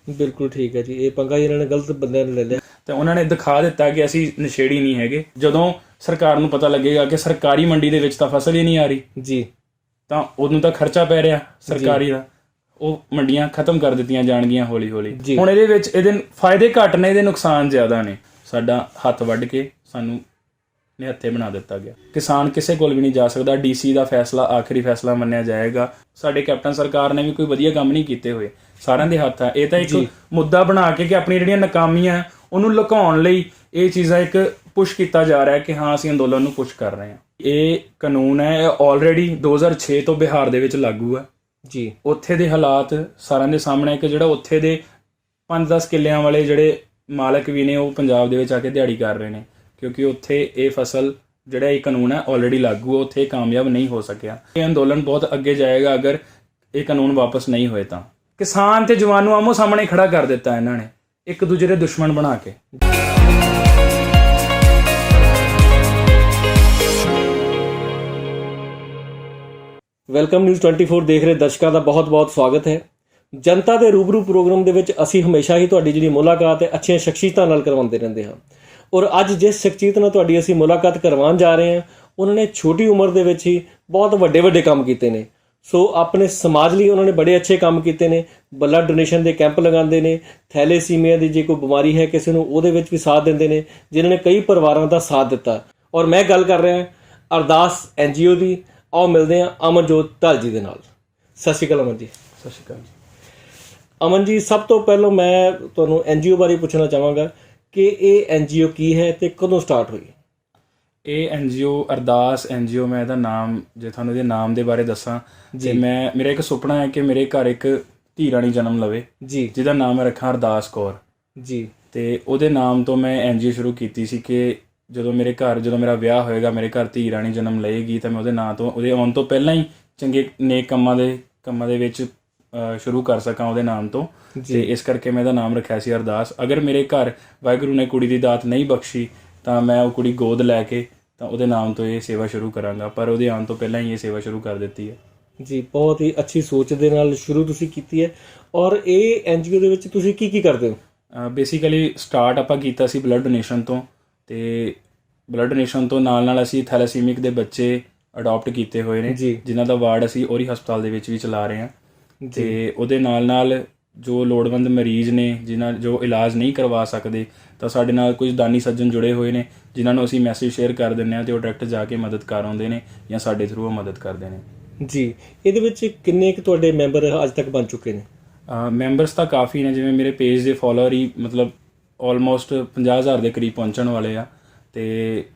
ਬਿਲਕੁਲ ਠੀਕ ਹੈ ਜੀ। ਇਹ ਪੰਗਾ ਇਹਨਾਂ ਨੇ ਗਲਤ ਬੰਦਿਆਂ ਨੇ ਲੈ ਲਿਆ ਤੇ ਉਹਨਾਂ ਨੇ ਦਿਖਾ ਦਿੱਤਾ ਕਿ ਅਸੀਂ ਨਸ਼ੇੜੀ ਨਹੀਂ ਹੈਗੇ। ਜਦੋਂ ਸਰਕਾਰ ਨੂੰ ਪਤਾ ਲੱਗੇਗਾ ਕਿ ਸਰਕਾਰੀ ਮੰਡੀ ਦੇ ਵਿੱਚ ਤਾਂ ਫਸਲ ਹੀ ਨਹੀਂ ਆ ਰਹੀ ਜੀ, ਤਾਂ ਉਹਨੂੰ ਤਾਂ ਖਰਚਾ ਪੈ ਰਿਹਾ ਸਰਕਾਰੀ ਦਾ, ਉਹ ਮੰਡੀਆਂ ਖਤਮ ਕਰ ਦਿੱਤੀਆਂ ਜਾਣਗੀਆਂ ਹੌਲੀ ਹੌਲੀ। ਹੁਣ ਇਹਦੇ ਫਾਇਦੇ ਘੱਟ ਨੇ, ਇਹਦੇ ਨੁਕਸਾਨ ਜ਼ਿਆਦਾ ਨੇ। ਸਾਡਾ ਹੱਥ ਵੱਢ ਕੇ ਸਾਨੂੰ ਨਿਹੱਥੇ ਬਣਾ ਦਿੱਤਾ ਗਿਆ। ਕਿਸਾਨ ਕਿਸੇ ਕੋਲ ਵੀ ਨਹੀਂ ਜਾ ਸਕਦਾ। ਡੀਸੀ ਦਾ ਫੈਸਲਾ ਆਖਰੀ ਫੈਸਲਾ ਮੰਨਿਆ ਜਾਏਗਾ। ਸਾਡੇ ਕੈਪਟਨ ਸਰਕਾਰ ਨੇ ਵੀ ਕੋਈ ਵਧੀਆ ਕੰਮ ਨਹੀਂ ਕੀਤੇ ਹੋਏ, ਸਾਰਿਆਂ ਦੇ ਹੱਥ ਆ। ਇਹ ਤਾਂ ਇੱਕ ਮੁੱਦਾ ਬਣਾ ਕੇ ਕਿ ਆਪਣੀ ਜਿਹੜੀਆਂ ਨਾਕਾਮੀਆਂ ਉਹਨੂੰ ਲੁਕਾਉਣ ਲਈ ਇਹ ਚੀਜ਼ਾਂ ਇੱਕ ਪੁਸ਼ ਕੀਤਾ ਜਾ ਰਿਹਾ ਕਿ ਹਾਂ ਅਸੀਂ ਅੰਦੋਲਨ ਨੂੰ ਪੁਸ਼ ਕਰ ਰਹੇ ਹਾਂ। ਇਹ ਕਾਨੂੰਨ ਹੈ, ਇਹ ਆਲਰੇਡੀ 2006 ਤੋਂ ਬਿਹਾਰ ਦੇ ਵਿੱਚ ਲਾਗੂ ਹੈ ਜੀ। ਉੱਥੇ ਦੇ ਹਾਲਾਤ ਸਾਰਿਆਂ ਦੇ ਸਾਹਮਣੇ ਕਿ ਜਿਹੜਾ ਉੱਥੇ ਦੇ 5-10 ਕਿੱਲਿਆਂ ਵਾਲੇ ਜਿਹੜੇ ਮਾਲਕ ਵੀ ਨੇ ਉਹ ਪੰਜਾਬ ਦੇ ਵਿੱਚ ਆ ਕੇ ਦਿਹਾੜੀ ਕਰ ਰਹੇ ਨੇ, ਕਿਉਂਕਿ ਉੱਥੇ ਇਹ ਫਸਲ ਜਿਹੜਾ ਇਹ ਕਾਨੂੰਨ ਹੈ ਆਲਰੇਡੀ ਲਾਗੂ ਹੈ, ਉੱਥੇ ਕਾਮਯਾਬ ਨਹੀਂ ਹੋ ਸਕਿਆ। ਇਹ ਅੰਦੋਲਨ ਬਹੁਤ ਅੱਗੇ ਜਾਏਗਾ ਅਗਰ ਇਹ ਕਾਨੂੰਨ ਵਾਪਸ ਨਹੀਂ ਹੋਏ ਤਾਂ। ਕਿਸਾਨ ਤੇ ਜਵਾਨ ਨੂੰ ਆਮੋ ਸਾਹਮਣੇ ਖੜਾ ਕਰ ਦਿੱਤਾ ਇਹਨਾਂ ਨੇ, ਇੱਕ ਦੂਜੇ ਦੇ ਦੁਸ਼ਮਣ ਬਣਾ ਕੇ। ਵੈਲਕਮ ਨਿਊਜ਼ 24 ਦੇਖ ਰਹੇ ਦਰਸ਼ਕਾਂ ਦਾ ਬਹੁਤ-ਬਹੁਤ ਸਵਾਗਤ ਹੈ। ਜਨਤਾ ਦੇ ਰੂਬਰੂ ਪ੍ਰੋਗਰਾਮ ਦੇ ਵਿੱਚ ਅਸੀਂ ਹਮੇਸ਼ਾ ਹੀ ਤੁਹਾਡੀ ਜਿਹੜੀ ਮੁਲਾਕਾਤ ਹੈ ਅੱਛੀਆਂ ਸ਼ਖਸੀਅਤਾਂ ਨਾਲ ਕਰਵਾਉਂਦੇ ਰਹਿੰਦੇ ਹਾਂ, ਔਰ ਅੱਜ ਜਿਸ ਸ਼ਖਸੀਅਤ ਨਾਲ ਤੁਹਾਡੀ ਅਸੀਂ ਮੁਲਾਕਾਤ ਕਰਵਾਉਣ ਜਾ ਰਹੇ ਹਾਂ ਉਹਨਾਂ ਨੇ ਛੋਟੀ ਉਮਰ ਦੇ ਵਿੱਚ ਹੀ ਬਹੁਤ ਵੱਡੇ ਕੰਮ ਕੀਤੇ ਨੇ। ਸੋ ਆਪਣੇ ਸਮਾਜ ਲਈ ਉਹਨਾਂ ਨੇ ਬੜੇ ਅੱਛੇ ਕੰਮ ਕੀਤੇ ਨੇ। ਬਲੱਡ ਡੋਨੇਸ਼ਨ ਦੇ ਕੈਂਪ ਲਗਾਉਂਦੇ ਨੇ, ਥੈਲੇਸੀਮੀਆ ਦੀ ਜੇ ਕੋਈ ਬਿਮਾਰੀ ਹੈ ਕਿਸੇ ਨੂੰ ਉਹਦੇ ਵਿੱਚ ਵੀ ਸਾਥ ਦਿੰਦੇ ਨੇ, ਜਿਨ੍ਹਾਂ ਨੇ ਕਈ ਪਰਿਵਾਰਾਂ ਦਾ ਸਾਥ ਦਿੱਤਾ। ਔਰ ਮੈਂ ਗੱਲ ਕਰ ਰਿਹਾ ਅਰਦਾਸ NGO ਦੀ। ਆਓ ਮਿਲਦੇ ਹਾਂ ਅਮਨਜੋਤ ਢੱਲ ਜੀ ਦੇ ਨਾਲ। ਸਤਿ ਸ਼੍ਰੀ ਅਕਾਲ ਅਮਨ ਜੀ। ਸਤਿ ਸ਼੍ਰੀ ਅਕਾਲ ਜੀ। ਅਮਨ ਜੀ, ਸਭ ਤੋਂ ਪਹਿਲਾਂ ਮੈਂ ਤੁਹਾਨੂੰ NGO ਬਾਰੇ ਪੁੱਛਣਾ ਚਾਹਾਂਗਾ ਕਿ ਇਹ NGO ਕੀ ਹੈ ਤੇ ਕਦੋਂ ਸਟਾਰਟ ਹੋਈ? ਇਹ NGO ਅਰਦਾਸ NGO, ਮੈਂ ਇਹਦਾ ਨਾਮ ਜੇ ਤੁਹਾਨੂੰ ਇਹਦੇ ਨਾਮ ਦੇ ਬਾਰੇ ਦੱਸਾਂ ਜੇ ਮੇਰਾ ਇੱਕ ਸੁਪਨਾ ਹੈ ਕਿ ਮੇਰੇ ਘਰ ਇੱਕ ਧੀ ਰਾਣੀ ਜਨਮ ਲਵੇ ਜੀ, ਜਿਹਦਾ ਨਾਮ ਮੈਂ ਰੱਖਾਂ ਅਰਦਾਸ ਕੌਰ ਜੀ। ਤੇ ਉਹਦੇ ਨਾਮ ਤੋਂ ਮੈਂ NGO ਸ਼ੁਰੂ ਕੀਤੀ ਸੀ ਕਿ ਜਦੋਂ ਮੇਰਾ ਵਿਆਹ ਹੋਏਗਾ, ਮੇਰੇ ਘਰ ਧੀ ਰਾਣੀ ਜਨਮ ਲਏਗੀ ਤਾਂ ਮੈਂ ਉਹਦੇ ਨਾਂ ਤੋਂ, ਉਹਦੇ ਆਉਣ ਤੋਂ ਪਹਿਲਾਂ ਹੀ ਚੰਗੇ ਨੇਕ ਕੰਮਾਂ ਦੇ ਵਿੱਚ ਸ਼ੁਰੂ ਕਰ ਸਕਾਂ ਉਹਦੇ ਨਾਮ ਤੋਂ। ਤੇ ਇਸ ਕਰਕੇ ਮੈਂ ਇਹਦਾ ਨਾਮ ਰੱਖਿਆ ਸੀ ਅਰਦਾਸ। ਅਗਰ ਮੇਰੇ ਘਰ ਵਾਹਿਗੁਰੂ ਨੇ ਕੁੜੀ ਦੀ ਦਾਤ ਨਹੀਂ ਬਖਸ਼ੀ ਤਾਂ ਮੈਂ ਉਹ ਕੁੜੀ ਗੋਦ ਲੈ ਕੇ ਤਾਂ ਉਹਦੇ ਨਾਮ ਤੋਂ ਇਹ ਸੇਵਾ ਸ਼ੁਰੂ ਕਰਾਂਗਾ, ਪਰ ਉਹਦੇ ਆਉਣ ਤੋਂ ਪਹਿਲਾਂ ਹੀ ਇਹ ਸੇਵਾ ਸ਼ੁਰੂ ਕਰ ਦਿੱਤੀ ਹੈ ਜੀ। ਬਹੁਤ ਹੀ ਅੱਛੀ ਸੋਚ ਦੇ ਨਾਲ ਸ਼ੁਰੂ ਤੁਸੀਂ ਕੀਤੀ ਹੈ। ਔਰ ਇਹ NGO ਦੇ ਵਿੱਚ ਤੁਸੀਂ ਕੀ ਕਰਦੇ ਹੋ? ਬੇਸਿਕਲੀ ਸਟਾਰਟ ਆਪਾਂ ਕੀਤਾ ਸੀ ਬਲੱਡ ਡੋਨੇਸ਼ਨ ਤੋਂ, ਤੇ ਬਲੱਡ ਡੋਨੇਸ਼ਨ ਤੋਂ ਨਾਲ ਅਸੀਂ ਥੈਲੇਸੀਮਿਕ ਦੇ ਬੱਚੇ ਅਡਾਪਟ ਕੀਤੇ ਹੋਏ ਨੇ, ਜਿਨ੍ਹਾਂ ਦਾ ਵਾਰਡ ਅਸੀਂ ਉਹੀ ਹਸਪਤਾਲ ਦੇ ਵਿੱਚ ਵੀ ਚਲਾ ਰਹੇ ਹਾਂ। ਤੇ ਉਹਦੇ ਨਾਲ ਜੋ ਲੋੜਵੰਦ ਮਰੀਜ਼ ਨੇ ਜੋ ਇਲਾਜ ਨਹੀਂ ਕਰਵਾ ਸਕਦੇ ਤਾਂ ਸਾਡੇ ਨਾਲ ਕੁਝ ਦਾਨੀ ਸੱਜਣ ਜੁੜੇ ਹੋਏ ਨੇ, ਜਿਨ੍ਹਾਂ ਨੂੰ ਅਸੀਂ ਮੈਸੇਜ ਸ਼ੇਅਰ ਕਰ ਦਿੰਦੇ ਹਾਂ ਤੇ ਉਹ ਡਾਇਰੈਕਟ ਜਾ ਕੇ ਮਦਦ ਕਰ ਆਉਂਦੇ ਨੇ ਜਾਂ ਸਾਡੇ ਥਰੂ ਉਹ ਮਦਦ ਕਰਦੇ ਨੇ ਜੀ। ਇਹਦੇ ਵਿੱਚ ਕਿੰਨੇ ਕੁ ਤੁਹਾਡੇ ਮੈਂਬਰ ਅੱਜ ਤੱਕ ਬਣ ਚੁੱਕੇ ਨੇ? ਮੈਂਬਰਸ ਤਾਂ ਕਾਫੀ ਨੇ, ਜਿਵੇਂ ਮੇਰੇ ਪੇਜ ਦੇ ਫੋਲੋਅਰ ਹੀ ਮਤਲਬ ਆਲਮੋਸਟ 50,000 ਦੇ ਕਰੀਬ ਪਹੁੰਚਣ ਵਾਲੇ ਆ। ਤੇ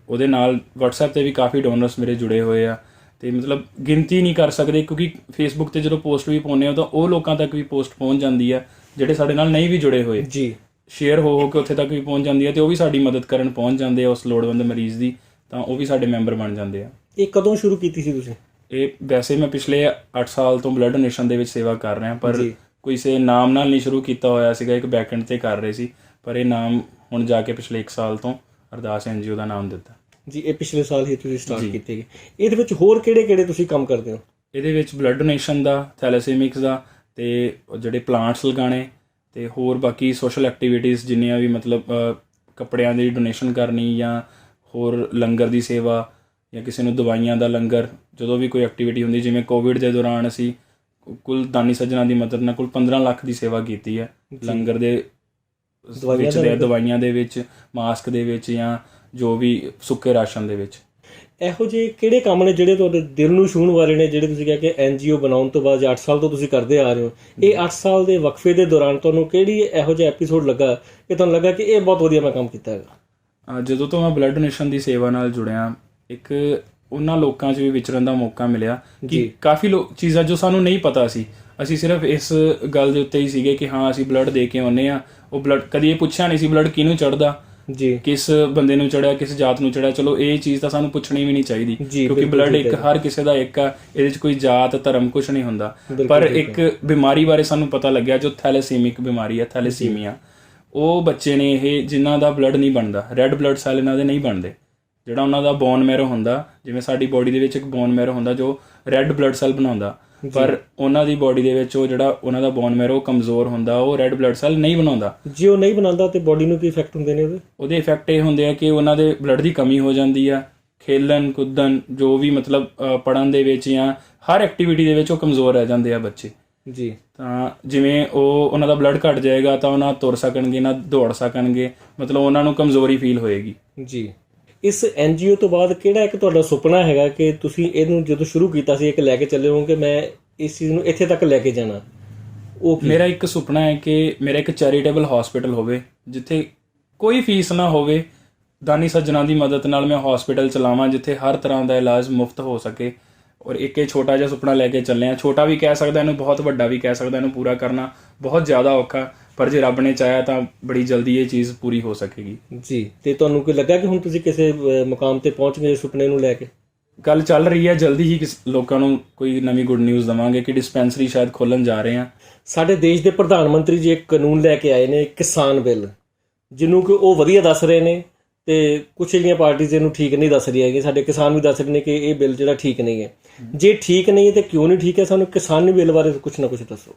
ਉਹਦੇ ਨਾਲ WhatsApp ਤੇ ਵੀ ਕਾਫੀ ਡੋਨਰਸ ਮੇਰੇ ਜੁੜੇ ਹੋਏ ਆ, ਤੇ ਮਤਲਬ ਗਿਣਤੀ ਨਹੀਂ ਕਰ ਸਕਦੇ, ਕਿਉਂਕਿ Facebook ਤੇ ਜਦੋਂ ਪੋਸਟ ਵੀ ਪਾਉਂਦੇ ਹੋ ਤਾਂ ਉਹ ਲੋਕਾਂ ਤੱਕ ਵੀ ਪੋਸਟ ਪਹੁੰਚ ਜਾਂਦੀ ਹੈ ਜਿਹੜੇ ਸਾਡੇ ਨਾਲ ਨਹੀਂ ਵੀ ਜੁੜੇ ਹੋਏ ਜੀ। ਸ਼ੇਅਰ ਹੋ ਕੇ ਉੱਥੇ ਤੱਕ ਵੀ ਪਹੁੰਚ ਜਾਂਦੀ ਹੈ ਤੇ ਉਹ ਵੀ ਸਾਡੀ ਮਦਦ ਕਰਨ ਪਹੁੰਚ ਜਾਂਦੇ ਆ ਉਸ ਲੋੜਵੰਦ ਮਰੀਜ਼ ਦੀ, ਤਾਂ ਉਹ ਵੀ ਸਾਡੇ ਮੈਂਬਰ ਬਣ ਜਾਂਦੇ ਆ। ਇਹ ਕਦੋਂ ਸ਼ੁਰੂ ਕੀਤੀ ਸੀ ਤੁਸੀਂ? ਇਹ ਵੈਸੇ ਮੈਂ ਪਿਛਲੇ 8 ਸਾਲ ਤੋਂ ਬਲੱਡ ਡੋਨੇਸ਼ਨ ਦੇ ਵਿੱਚ ਸੇਵਾ ਕਰ ਰਿਹਾ, ਪਰ ਕਿਸੇ ਨਾਮ ਨਾਲ ਨਹੀਂ ਸ਼ੁਰੂ ਕੀਤਾ ਹੋਇਆ ਸੀਗਾ, ਇੱਕ ਬੈਕਐਂਡ ਤੇ ਕਰ ਰਹੇ ਸੀ, ਪਰ ਇਹ ਨਾਮ ਹੁਣ ਜਾ ਕੇ ਪਿਛਲੇ 1 ਸਾਲ ਤੋਂ ਅਰਦਾਸ NGO ਦਾ ਨਾਮ ਦਿੱਤਾ ਜੀ। ਇਹ ਪਿਛਲੇ ਸਾਲ ਹੀ ਤੁਸੀਂ ਸਟਾਰਟ ਕੀਤੇ ਗਏ। ਇਹਦੇ ਵਿੱਚ ਹੋਰ ਕਿਹੜੇ ਤੁਸੀਂ ਕੰਮ ਕਰਦੇ ਹੋ? ਇਹਦੇ ਵਿੱਚ ਬਲੱਡ ਡੋਨੇਸ਼ਨ ਦਾ, ਥੈਲੇਸੀਮਿਕਸ ਦਾ, ਤੇ ਜਿਹੜੇ ਪਲਾਂਟਸ ਲਗਾਉਣੇ, ਤੇ ਹੋਰ ਬਾਕੀ ਸੋਸ਼ਲ ਐਕਟੀਵਿਟੀਜ਼ ਜਿੰਨੀਆਂ ਵੀ, ਮਤਲਬ ਕੱਪੜਿਆਂ ਦੀ ਡੋਨੇਸ਼ਨ ਕਰਨੀ ਜਾਂ ਹੋਰ ਲੰਗਰ ਦੀ ਸੇਵਾ ਜਾਂ ਕਿਸੇ ਨੂੰ ਦਵਾਈਆਂ ਦਾ ਲੰਗਰ, ਜਦੋਂ ਵੀ ਕੋਈ ਐਕਟੀਵਿਟੀ ਹੁੰਦੀ। ਜਿਵੇਂ ਕੋਵਿਡ ਦੇ ਦੌਰਾਨ ਅਸੀਂ ਕੁੱਲ ਦਾਨੀ ਸੱਜਣਾਂ ਦੀ ਮਦਦ ਨਾਲ ਕੁੱਲ 15 ਲੱਖ ਦੀ ਸੇਵਾ ਕੀਤੀ ਹੈ, ਲੰਗਰ ਦੇ ਵਿੱਚ, ਦਵਾਈਆਂ ਦੇ ਵਿੱਚ, ਮਾਸਕ ਦੇ ਵਿੱਚ, ਜਾਂ ਜੋ ਵੀ ਸੁੱਕੇ ਰਾਸ਼ਨ ਦੇ ਵਿੱਚ। ਇਹੋ ਜਿਹੇ ਕਿਹੜੇ ਕੰਮ ਨੇ ਜਿਹੜੇ ਤੁਹਾਡੇ ਦਿਲ ਨੂੰ ਛੂਹਣ ਵਾਲੇ ਨੇ, ਜਿਹੜੇ ਤੁਸੀਂ ਕਿਹਾ ਕਿ NGO ਬਣਾਉਣ ਤੋਂ ਬਾਅਦ 8 ਸਾਲ ਤੋਂ ਤੁਸੀਂ ਕਰਦੇ ਆ ਰਹੇ ਹੋ? ਇਹ 8 ਸਾਲ ਦੇ ਵਕਫੇ ਦੇ ਦੌਰਾਨ ਤੁਹਾਨੂੰ ਕਿਹੜੀ ਇਹੋ ਜਿਹਾ ਐਪੀਸੋਡ ਲੱਗਾ ਕਿ ਤੁਹਾਨੂੰ ਲੱਗਾ ਕਿ ਇਹ ਬਹੁਤ ਵਧੀਆ ਮੈਂ ਕੰਮ ਕੀਤਾ ਹੈਗਾ? ਜਦੋਂ ਤੋਂ ਮੈਂ ਬਲੱਡ ਡੋਨੇਸ਼ਨ ਦੀ ਸੇਵਾ ਨਾਲ ਜੁੜਿਆ, ਇੱਕ ਉਹਨਾਂ ਲੋਕਾਂ 'ਚ ਵੀ ਵਿਚਰਨ ਦਾ ਮੌਕਾ ਮਿਲਿਆ ਕਿ ਕਾਫੀ ਚੀਜ਼ਾਂ ਜੋ ਸਾਨੂੰ ਨਹੀਂ ਪਤਾ ਸੀ, ਅਸੀਂ ਸਿਰਫ ਇਸ ਗੱਲ ਦੇ ਉੱਤੇ ਹੀ ਸੀਗੇ ਕਿ ਹਾਂ ਅਸੀਂ ਬਲੱਡ ਦੇ ਕੇ ਆਉਂਦੇ ਹਾਂ। ਉਹ ਬਲੱਡ ਕਦੀ ਇਹ ਪੁੱਛਿਆ ਨਹੀਂ ਸੀ ਬਲੱਡ ਕਿਹਨੂੰ ਚੜ੍ਹਦਾ ਜੀ, ਕਿਸ ਬੰਦੇ ਨੂੰ ਚੜਿਆ, ਕਿਸ ਜਾਤ ਨੂੰ ਚੜਿਆ। ਚਲੋ ਇਹ ਚੀਜ਼ ਤਾਂ ਸਾਨੂੰ ਪੁੱਛਣੀ ਵੀ ਨਹੀਂ ਚਾਹੀਦੀ, ਕਿਉਂਕਿ ਬਲੱਡ ਇੱਕ ਹਰ ਕਿਸੇ ਦਾ ਇੱਕ ਆ, ਇਹਦੇ 'ਚ ਕੋਈ ਜਾਤ ਧਰਮ ਕੁਛ ਨਹੀਂ ਹੁੰਦਾ। ਪਰ ਇੱਕ ਬਿਮਾਰੀ ਬਾਰੇ ਸਾਨੂੰ ਪਤਾ ਲੱਗਿਆ ਜੋ ਥੈਲੇਸੀਮਿਕ ਬਿਮਾਰੀ ਹੈ, ਥੈਲੇਸੀਮੀਆ। ਉਹ ਬੱਚੇ ਨੇ ਇਹ ਜਿਨ੍ਹਾਂ ਦਾ ਬਲੱਡ ਨਹੀਂ ਬਣਦਾ, ਰੈੱਡ ਬਲੱਡ ਸੈੱਲ ਇਹਨਾਂ ਦੇ ਨਹੀਂ ਬਣਦੇ। ਜਿਹੜਾ ਉਹਨਾਂ ਦਾ ਬੋਨ ਮੈਰੋ ਹੁੰਦਾ, ਜਿਵੇਂ ਸਾਡੀ ਬੋਡੀ ਦੇ ਵਿੱਚ ਇੱਕ ਬੋਨ ਮੈਰੋ ਹੁੰਦਾ ਜੋ ਰੈੱਡ ਬਲੱਡ ਸੈੱਲ ਬਣਾਉਂਦਾ, ਪਰ ਉਹਨਾਂ ਦੀ ਬਾਡੀ ਦੇ ਵਿੱਚ ਉਹ ਜਿਹੜਾ ਉਹਨਾਂ ਦਾ ਬੋਨ ਮੈਰੋ ਕਮਜ਼ੋਰ ਹੁੰਦਾ, ਉਹ ਰੈੱਡ ਬਲੱਡ ਸੈੱਲ ਨਹੀਂ ਬਣਾਉਂਦਾ। ਜੇ ਉਹ ਨਹੀਂ ਬਣਾਉਂਦਾ ਤੇ ਬਾਡੀ ਨੂੰ ਕੀ ਇਫੈਕਟ ਹੁੰਦੇ ਨੇ ਉਹਦੇ ਇਫੈਕਟ ਇਹ ਹੁੰਦੇ ਆ ਕਿ ਉਹਨਾਂ ਦੇ ਬਲੱਡ ਦੀ ਕਮੀ ਹੋ ਜਾਂਦੀ ਆ, ਖੇਲਣ ਕੁੱਦਣ ਜੋ ਵੀ ਮਤਲਬ ਪੜ੍ਹਨ ਦੇ ਵਿੱਚ ਜਾਂ ਹਰ ਐਕਟੀਵਿਟੀ ਦੇ ਵਿੱਚ ਉਹ ਕਮਜ਼ੋਰ ਰਹਿ ਜਾਂਦੇ ਆ ਬੱਚੇ ਜੀ। ਤਾਂ ਜਿਵੇਂ ਉਹਨਾਂ ਦਾ ਬਲੱਡ ਘਟ ਜਾਏਗਾ ਤਾਂ ਉਹ ਨਾ ਤੁਰ ਸਕਣਗੇ ਨਾ ਦੌੜ ਸਕਣਗੇ, ਮਤਲਬ ਉਹਨਾਂ ਨੂੰ ਕਮਜ਼ੋਰੀ ਫੀਲ ਹੋਏਗੀ ਜੀ। ਇਸ NGO ਤੋਂ ਬਾਅਦ ਕਿਹੜਾ ਇੱਕ ਤੁਹਾਡਾ ਸੁਪਨਾ ਹੈਗਾ ਕਿ ਤੁਸੀਂ ਇਹਨੂੰ ਜਦੋਂ ਸ਼ੁਰੂ ਕੀਤਾ ਸੀ ਇੱਕ ਲੈ ਕੇ ਚੱਲੇ ਹੋ ਕਿ ਮੈਂ ਇਸ ਚੀਜ਼ ਨੂੰ ਇੱਥੇ ਤੱਕ ਲੈ ਕੇ ਜਾਣਾ? ਉਹ ਮੇਰਾ ਇੱਕ ਸੁਪਨਾ ਹੈ ਕਿ ਮੇਰਾ ਇੱਕ ਚੈਰੀਟੇਬਲ ਹਸਪੀਟਲ ਹੋਵੇ ਜਿੱਥੇ ਕੋਈ ਫੀਸ ਨਾ ਹੋਵੇ, ਦਾਨੀ ਸੱਜਣਾ ਦੀ ਮਦਦ ਨਾਲ ਮੈਂ ਹਸਪੀਟਲ ਚਲਾਵਾਂ ਜਿੱਥੇ ਹਰ ਤਰ੍ਹਾਂ ਦਾ ਇਲਾਜ ਮੁਫਤ ਹੋ ਸਕੇ। ਔਰ ਇੱਕ ਇਹ ਛੋਟਾ ਜਿਹਾ ਸੁਪਨਾ ਲੈ ਕੇ ਚੱਲੇ ਹਾਂ। ਛੋਟਾ ਵੀ ਕਹਿ ਸਕਦਾ ਇਹਨੂੰ, ਬਹੁਤ ਵੱਡਾ ਵੀ ਕਹਿ ਸਕਦਾ ਇਹਨੂੰ। ਪੂਰਾ ਕਰਨਾ ਬਹੁਤ ਜ਼ਿਆਦਾ ਔਖਾ, ਪਰ ਜੇ ਰੱਬ ਨੇ ਚਾਹਿਆ ਤਾਂ ਬੜੀ ਜਲਦੀ ਇਹ ਚੀਜ਼ ਪੂਰੀ ਹੋ ਸਕੇਗੀ ਜੀ। ਤੇ ਤੁਹਾਨੂੰ ਕੋਈ ਲੱਗਾ ਕਿ ਹੁਣ ਤੁਸੀਂ ਕਿਸੇ ਮੁਕਾਮ ਤੇ ਪਹੁੰਚ ਗਏ ਸੁਪਨੇ ਨੂੰ ਲੈ ਕੇ? ਗੱਲ ਚੱਲ ਰਹੀ ਹੈ, ਜਲਦੀ ਹੀ ਲੋਕਾਂ ਨੂੰ ਕੋਈ ਨਵੀਂ ਗੁੱਡ ਨਿਊਜ਼ ਦੇਵਾਂਗੇ ਕਿ ਡਿਸਪੈਂਸਰੀ ਸ਼ਾਇਦ ਖੋਲ੍ਹਣ ਜਾ ਰਹੇ ਹਾਂ। ਸਾਡੇ ਦੇਸ਼ ਦੇ ਪ੍ਰਧਾਨ ਮੰਤਰੀ ਜੀ ਇੱਕ ਕਾਨੂੰਨ ਲੈ ਕੇ ਆਏ ਨੇ, ਕਿਸਾਨ ਬਿੱਲ, ਜਿਹਨੂੰ ਕਿ ਉਹ ਵਧੀਆ ਦੱਸ ਰਹੇ ਨੇ ਤੇ ਕੁਛ ਜਿਹੜੀਆਂ ਪਾਰਟੀਆਂ ਇਹਨੂੰ ਠੀਕ ਨਹੀਂ ਦੱਸ ਰਹੀਆਂ ਹੈਗੀਆਂ। ਸਾਡੇ ਕਿਸਾਨ ਵੀ ਦੱਸ ਰਹੇ ਨੇ ਕਿ ਇਹ ਬਿੱਲ ਜਿਹੜਾ ਠੀਕ ਨਹੀਂ ਹੈ। ਜੇ ਠੀਕ ਨਹੀਂ ਹੈ ਤੇ ਕਿਉਂ ਨਹੀਂ ਠੀਕ ਹੈ? ਸਾਨੂੰ ਕਿਸਾਨੀ ਬਿੱਲ ਬਾਰੇ ਕੁਛ ਨਾ ਕੁਛ ਦੱਸੋ।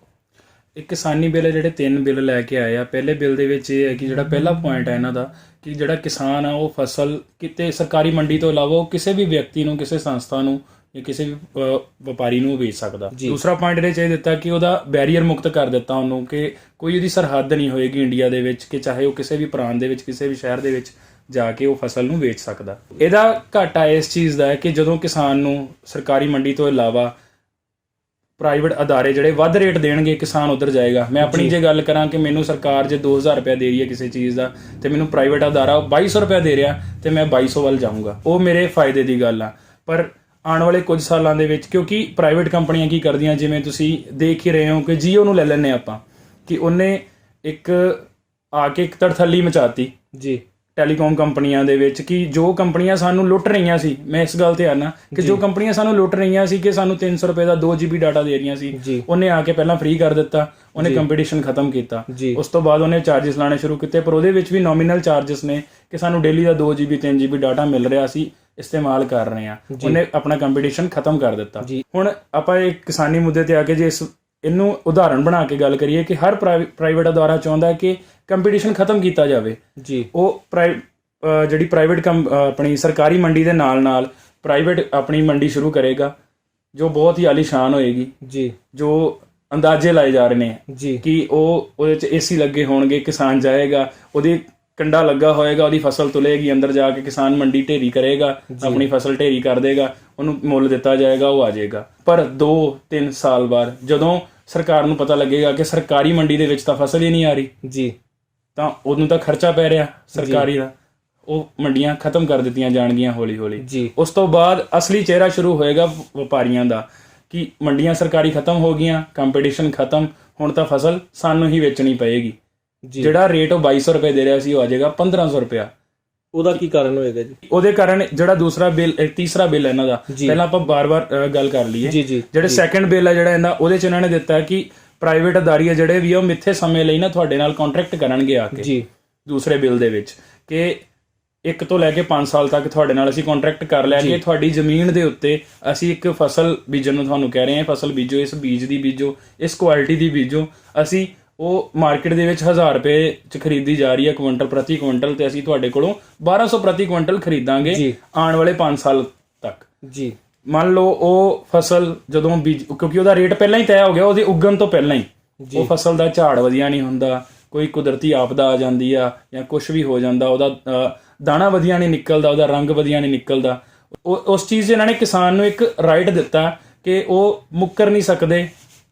ਇਹ ਕਿਸਾਨੀ ਬਿੱਲ ਜਿਹੜੇ 3 ਬਿੱਲ ਲੈ ਕੇ ਆਏ ਆ। ਪਹਿਲੇ ਬਿੱਲ ਦੇ ਵਿੱਚ ਇਹ ਹੈ ਕਿ ਜਿਹੜਾ ਪਹਿਲਾ ਪੁਆਇੰਟ ਹੈ ਇਹਨਾਂ ਦਾ ਕਿ ਜਿਹੜਾ ਕਿਸਾਨ ਆ ਉਹ ਫਸਲ ਕਿਤੇ ਸਰਕਾਰੀ ਮੰਡੀ ਤੋਂ ਇਲਾਵਾ ਉਹ ਕਿਸੇ ਵੀ ਵਿਅਕਤੀ ਨੂੰ, ਕਿਸੇ ਸੰਸਥਾ ਨੂੰ ਜਾਂ ਕਿਸੇ ਵੀ ਵਪਾਰੀ ਨੂੰ ਵੇਚ ਸਕਦਾ। ਦੂਸਰਾ ਪੁਆਇੰਟ ਇਹਦੇ 'ਚ ਇਹ ਦਿੱਤਾ ਕਿ ਉਹਦਾ ਬੈਰੀਅਰ ਮੁਕਤ ਕਰ ਦਿੱਤਾ ਉਹਨੂੰ, ਕਿ ਕੋਈ ਉਹਦੀ ਸਰਹੱਦ ਨਹੀਂ ਹੋਏਗੀ ਇੰਡੀਆ ਦੇ ਵਿੱਚ ਕਿ ਚਾਹੇ ਉਹ ਕਿਸੇ ਵੀ ਪ੍ਰਾਂਤ ਦੇ ਵਿੱਚ, ਕਿਸੇ ਵੀ ਸ਼ਹਿਰ ਦੇ ਵਿੱਚ ਜਾ ਕੇ ਉਹ ਫਸਲ ਨੂੰ ਵੇਚ ਸਕਦਾ। ਇਹਦਾ ਘਾਟਾ ਇਸ ਚੀਜ਼ ਦਾ ਹੈ ਕਿ ਜਦੋਂ ਕਿਸਾਨ ਨੂੰ ਸਰਕਾਰੀ ਮੰਡੀ ਤੋਂ ਇਲਾਵਾ ਪ੍ਰਾਈਵੇਟ ਅਦਾਰੇ ਜਿਹੜੇ ਵੱਧ ਰੇਟ ਦੇਣਗੇ, ਕਿਸਾਨ ਉੱਧਰ ਜਾਏਗਾ। ਮੈਂ ਆਪਣੀ ਜੇ ਗੱਲ ਕਰਾਂ ਕਿ ਮੈਨੂੰ ਸਰਕਾਰ ਜੇ 2000 ਰੁਪਇਆ ਦੇ ਰਹੀ ਹੈ ਕਿਸੇ ਚੀਜ਼ ਦਾ ਤੇ ਮੈਨੂੰ ਪ੍ਰਾਈਵੇਟ ਅਦਾਰਾ 2200 ਰੁਪਇਆ ਦੇ ਰਿਹਾ ਤੇ ਮੈਂ 2200 ਵੱਲ ਜਾਊਂਗਾ। ਉਹ ਮੇਰੇ ਫਾਇਦੇ ਦੀ ਗੱਲ ਆ। ਪਰ ਆਉਣ ਵਾਲੇ ਕੁਝ ਸਾਲਾਂ ਦੇ ਵਿੱਚ, ਕਿਉਂਕਿ ਪ੍ਰਾਈਵੇਟ ਕੰਪਨੀਆਂ ਕੀ ਕਰਦੀਆਂ, ਜਿਵੇਂ ਤੁਸੀਂ ਦੇਖ ਹੀ ਰਹੇ ਹੋ ਕਿ ਜੀਓ ਨੂੰ ਲੈ ਲੈਂਦੇ ਆਪਾਂ, ਕਿ ਉਹਨੇ ਇੱਕ ਆ ਕੇ ਇੱਕ ਤੜਥੱਲੀ ਮਚਾਤੀ ਜੀ ਟੈਲੀਕਾਮ ਕੰਪਨੀਆਂ ਦੇ ਵਿੱਚ, ਕਿ ਜੋ ਕੰਪਨੀਆਂ ਸਾਨੂੰ ਲੁੱਟ ਰਹੀਆਂ ਸੀ, ਮੈਂ ਇਸ ਗੱਲ ਤੇ ਆਨਾ ਕਿ ਜੋ ਕੰਪਨੀਆਂ ਸਾਨੂੰ ਲੁੱਟ ਰਹੀਆਂ ਸੀ ਕਿ ਸਾਨੂੰ 300 ਰੁਪਏ ਦਾ 2 GB ਡਾਟਾ ਦੇ ਰਹੀਆਂ ਸੀ, ਉਹਨੇ ਆ ਕੇ ਪਹਿਲਾਂ ਫ੍ਰੀ ਕਰ ਦਿੱਤਾ। ਉਹਨੇ ਕੰਪੀਟੀਸ਼ਨ ਖਤਮ ਕੀਤਾ। ਉਸ ਤੋਂ ਬਾਅਦ ਉਹਨੇ ਚਾਰजेस ਲਾਣੇ ਸ਼ੁਰੂ ਕੀਤੇ, ਪਰ ਉਹਦੇ ਵਿੱਚ ਵੀ ਨੋਮੀਨਲ ਚਾਰजेस ਨੇ ਕਿ ਸਾਨੂੰ ਡੇਲੀ ਦਾ 2 GB 3 GB ਡਾਟਾ ਮਿਲ ਰਿਹਾ ਸੀ, ਇਸਤੇਮਾਲ ਕਰ ਰਹੇ ਹਾਂ। ਉਹਨੇ ਆਪਣਾ ਕੰਪੀਟੀਸ਼ਨ ਖਤਮ ਕਰ ਦਿੱਤਾ। ਹੁਣ ਆਪਾਂ ਇਹ ਕਿਸਾਨੀ ਮੁੱਦੇ ਤੇ ਆ ਕੇ ਜੇ ਇਹਨੂੰ ਉਦਾਹਰਣ ਬਣਾ ਕੇ ਗੱਲ ਕਰੀਏ ਕਿ ਹਰ ਪ੍ਰਾਈਵੇਟ ਅਦਾਰਾ ਚਾਹੁੰਦਾ ਕਿ ਕੰਪੀਟੀਸ਼ਨ ਖਤਮ ਕੀਤਾ ਜਾਵੇ ਜੀ। ਉਹ ਜਿਹੜੀ ਪ੍ਰਾਈਵੇਟ ਆਪਣੀ ਸਰਕਾਰੀ ਮੰਡੀ ਦੇ ਨਾਲ ਪ੍ਰਾਈਵੇਟ ਆਪਣੀ ਮੰਡੀ ਸ਼ੁਰੂ ਕਰੇਗਾ ਜੋ ਬਹੁਤ ਹੀ ਆਲੀਸ਼ਾਨ ਹੋਏਗੀ ਜੀ। ਜੋ ਅੰਦਾਜ਼ੇ ਲਾਏ ਜਾ ਰਹੇ ਨੇ ਜੀ ਕਿ ਉਹਦੇ 'ਚ AC ਲੱਗੇ ਹੋਣਗੇ, ਕਿਸਾਨ ਜਾਏਗਾ, ਉਹਦੀ ਕੰਡਾ ਲੱਗਾ ਹੋਏਗਾ, ਉਹਦੀ ਫਸਲ ਤੁਲੇਗੀ, ਅੰਦਰ ਜਾ ਕੇ ਕਿਸਾਨ ਮੰਡੀ ਢੇਰੀ ਕਰੇਗਾ, ਆਪਣੀ ਫਸਲ ਢੇਰੀ ਕਰ ਦੇਗਾ, ਉਹਨੂੰ ਮੁੱਲ ਦਿੱਤਾ ਜਾਏਗਾ, ਉਹ ਆ ਜਾਏਗਾ। ਪਰ 2-3 ਸਾਲ ਬਾਅਦ ਜਦੋਂ ਸਰਕਾਰ ਨੂੰ ਪਤਾ ਲੱਗੇਗਾ ਕਿ ਸਰਕਾਰੀ ਮੰਡੀ ਦੇ ਵਿੱਚ ਤਾਂ ਫਸਲ ਹੀ ਨਹੀਂ ਆ ਰਹੀ ਜੀ, ਤਾਂ ਉਹਨੂੰ ਤਾਂ ਖਰਚਾ ਪੈ ਰਿਹਾ ਸਰਕਾਰੀ ਦਾ, ਉਹ ਮੰਡੀਆਂ ਖਤਮ ਕਰ ਦਿੱਤੀਆਂ ਜਾਣਗੀਆਂ ਹੌਲੀ ਹੌਲੀ ਜੀ। ਉਸ ਤੋਂ ਬਾਅਦ ਅਸਲੀ ਚਿਹਰਾ ਸ਼ੁਰੂ ਹੋਏਗਾ ਵਪਾਰੀਆਂ ਦਾ ਕਿ ਮੰਡੀਆਂ ਸਰਕਾਰੀ ਖਤਮ ਹੋ ਗਈਆਂ, ਕੰਪੀਟੀਸ਼ਨ ਖਤਮ, ਹੁਣ ਤਾਂ ਫਸਲ ਸਾਨੂੰ ਹੀ ਵੇਚਣੀ ਪਏਗੀ। ਜਿਹੜਾ ਰੇਟ ਉਹ 2200 ਰੁਪਏ ਦੇ ਰਿਹਾ ਸੀ ਉਹ ਆ ਜਾਏਗਾ 1500 ਰੁਪਇਆ। ਉਹਦਾ ਕੀ ਕਾਰਨ ਹੋਏਗਾ ਜੀ? ਉਹਦੇ ਕਾਰਨ ਜਿਹੜਾ ਦੂਸਰਾ ਬਿੱਲ, ਤੀਸਰਾ ਬਿੱਲ ਇਹਨਾਂ ਦਾ, ਪਹਿਲਾਂ ਆਪਾਂ ਬਾਰ-ਬਾਰ ਗੱਲ ਕਰ ਲਈਏ। ਜਿਹੜੇ ਸੈਕੰਡ ਬਿੱਲ ਹੈ ਜਿਹੜਾ ਇਹਨਾਂ, ਉਹਦੇ 'ਚ ਇਹਨਾਂ ਨੇ ਦਿੱਤਾ ਕਿ ਪ੍ਰਾਈਵੇਟ ਅਦਾਰੇ ਜਿਹੜੇ ਵੀ ਉਹ ਮਿੱਥੇ ਸਮੇਂ ਲਈ ਨਾ ਤੁਹਾਡੇ ਨਾਲ ਕੰਟਰੈਕਟ ਕਰਨਗੇ ਆ ਕੇ ਜੀ। ਦੂਸਰੇ ਬਿੱਲ ਦੇ ਵਿੱਚ ਕਿ 1 ਤੋਂ ਲੈ ਕੇ 5 ਸਾਲ ਤੱਕ ਤੁਹਾਡੇ ਨਾਲ ਅਸੀਂ ਕੰਟਰੈਕਟ ਕਰ ਲਿਆ ਕਿ ਤੁਹਾਡੀ ਜ਼ਮੀਨ ਦੇ ਉੱਤੇ ਅਸੀਂ ਇੱਕ ਫਸਲ ਬੀਜਣ ਨੂੰ ਤੁਹਾਨੂੰ ਕਹਿ ਰਹੇ ਹਾਂ, ਫਸਲ ਬੀਜੋ, ਇਸ ਬੀਜ ਦੀ ਬੀਜੋ, ਇਸ ਕੁਆਲਿਟੀ ਦੀ ਬੀਜੋ। ਅਸੀਂ ਉਹ ਮਾਰਕੀਟ ਦੇ ਵਿੱਚ 1000 ਰੁਪਏ 'ਚ ਖਰੀਦੀ ਜਾ ਰਹੀ ਹੈ ਕੁਇੰਟਲ ਪ੍ਰਤੀ ਕੁਇੰਟਲ, ਤੇ ਅਸੀਂ ਤੁਹਾਡੇ ਕੋਲੋਂ 1200 ਪ੍ਰਤੀ ਕੁਇੰਟਲ ਖਰੀਦਾਂਗੇ ਆਉਣ ਵਾਲੇ 5 ਸਾਲ ਤੱਕ ਜੀ। ਮੰਨ ਲਓ ਉਹ ਫਸਲ ਜਦੋਂ ਕਿਉਂਕਿ ਉਹਦਾ ਰੇਟ ਪਹਿਲਾਂ ਹੀ ਤੈਅ ਹੋ ਗਿਆ, ਉਹਦੇ ਉੱਗਣ ਤੋਂ ਪਹਿਲਾਂ ਹੀ ਉਹ ਫਸਲ ਦਾ ਝਾੜ ਵਧੀਆ ਨਹੀਂ ਹੁੰਦਾ, ਕੋਈ ਕੁਦਰਤੀ ਆਪਦਾ ਆ ਜਾਂਦੀ ਆ ਜਾਂ ਕੁਝ ਵੀ ਹੋ ਜਾਂਦਾ, ਉਹਦਾ ਦਾਣਾ ਵਧੀਆ ਨਹੀਂ ਨਿਕਲਦਾ, ਉਹਦਾ ਰੰਗ ਵਧੀਆ ਨਹੀਂ ਨਿਕਲਦਾ। ਉਸ ਚੀਜ਼ 'ਚ ਇਹਨਾਂ ਨੇ ਕਿਸਾਨ ਨੂੰ ਇੱਕ ਰਾਈਟ ਦਿੱਤਾ ਕਿ ਉਹ ਮੁੱਕਰ ਨਹੀਂ ਸਕਦੇ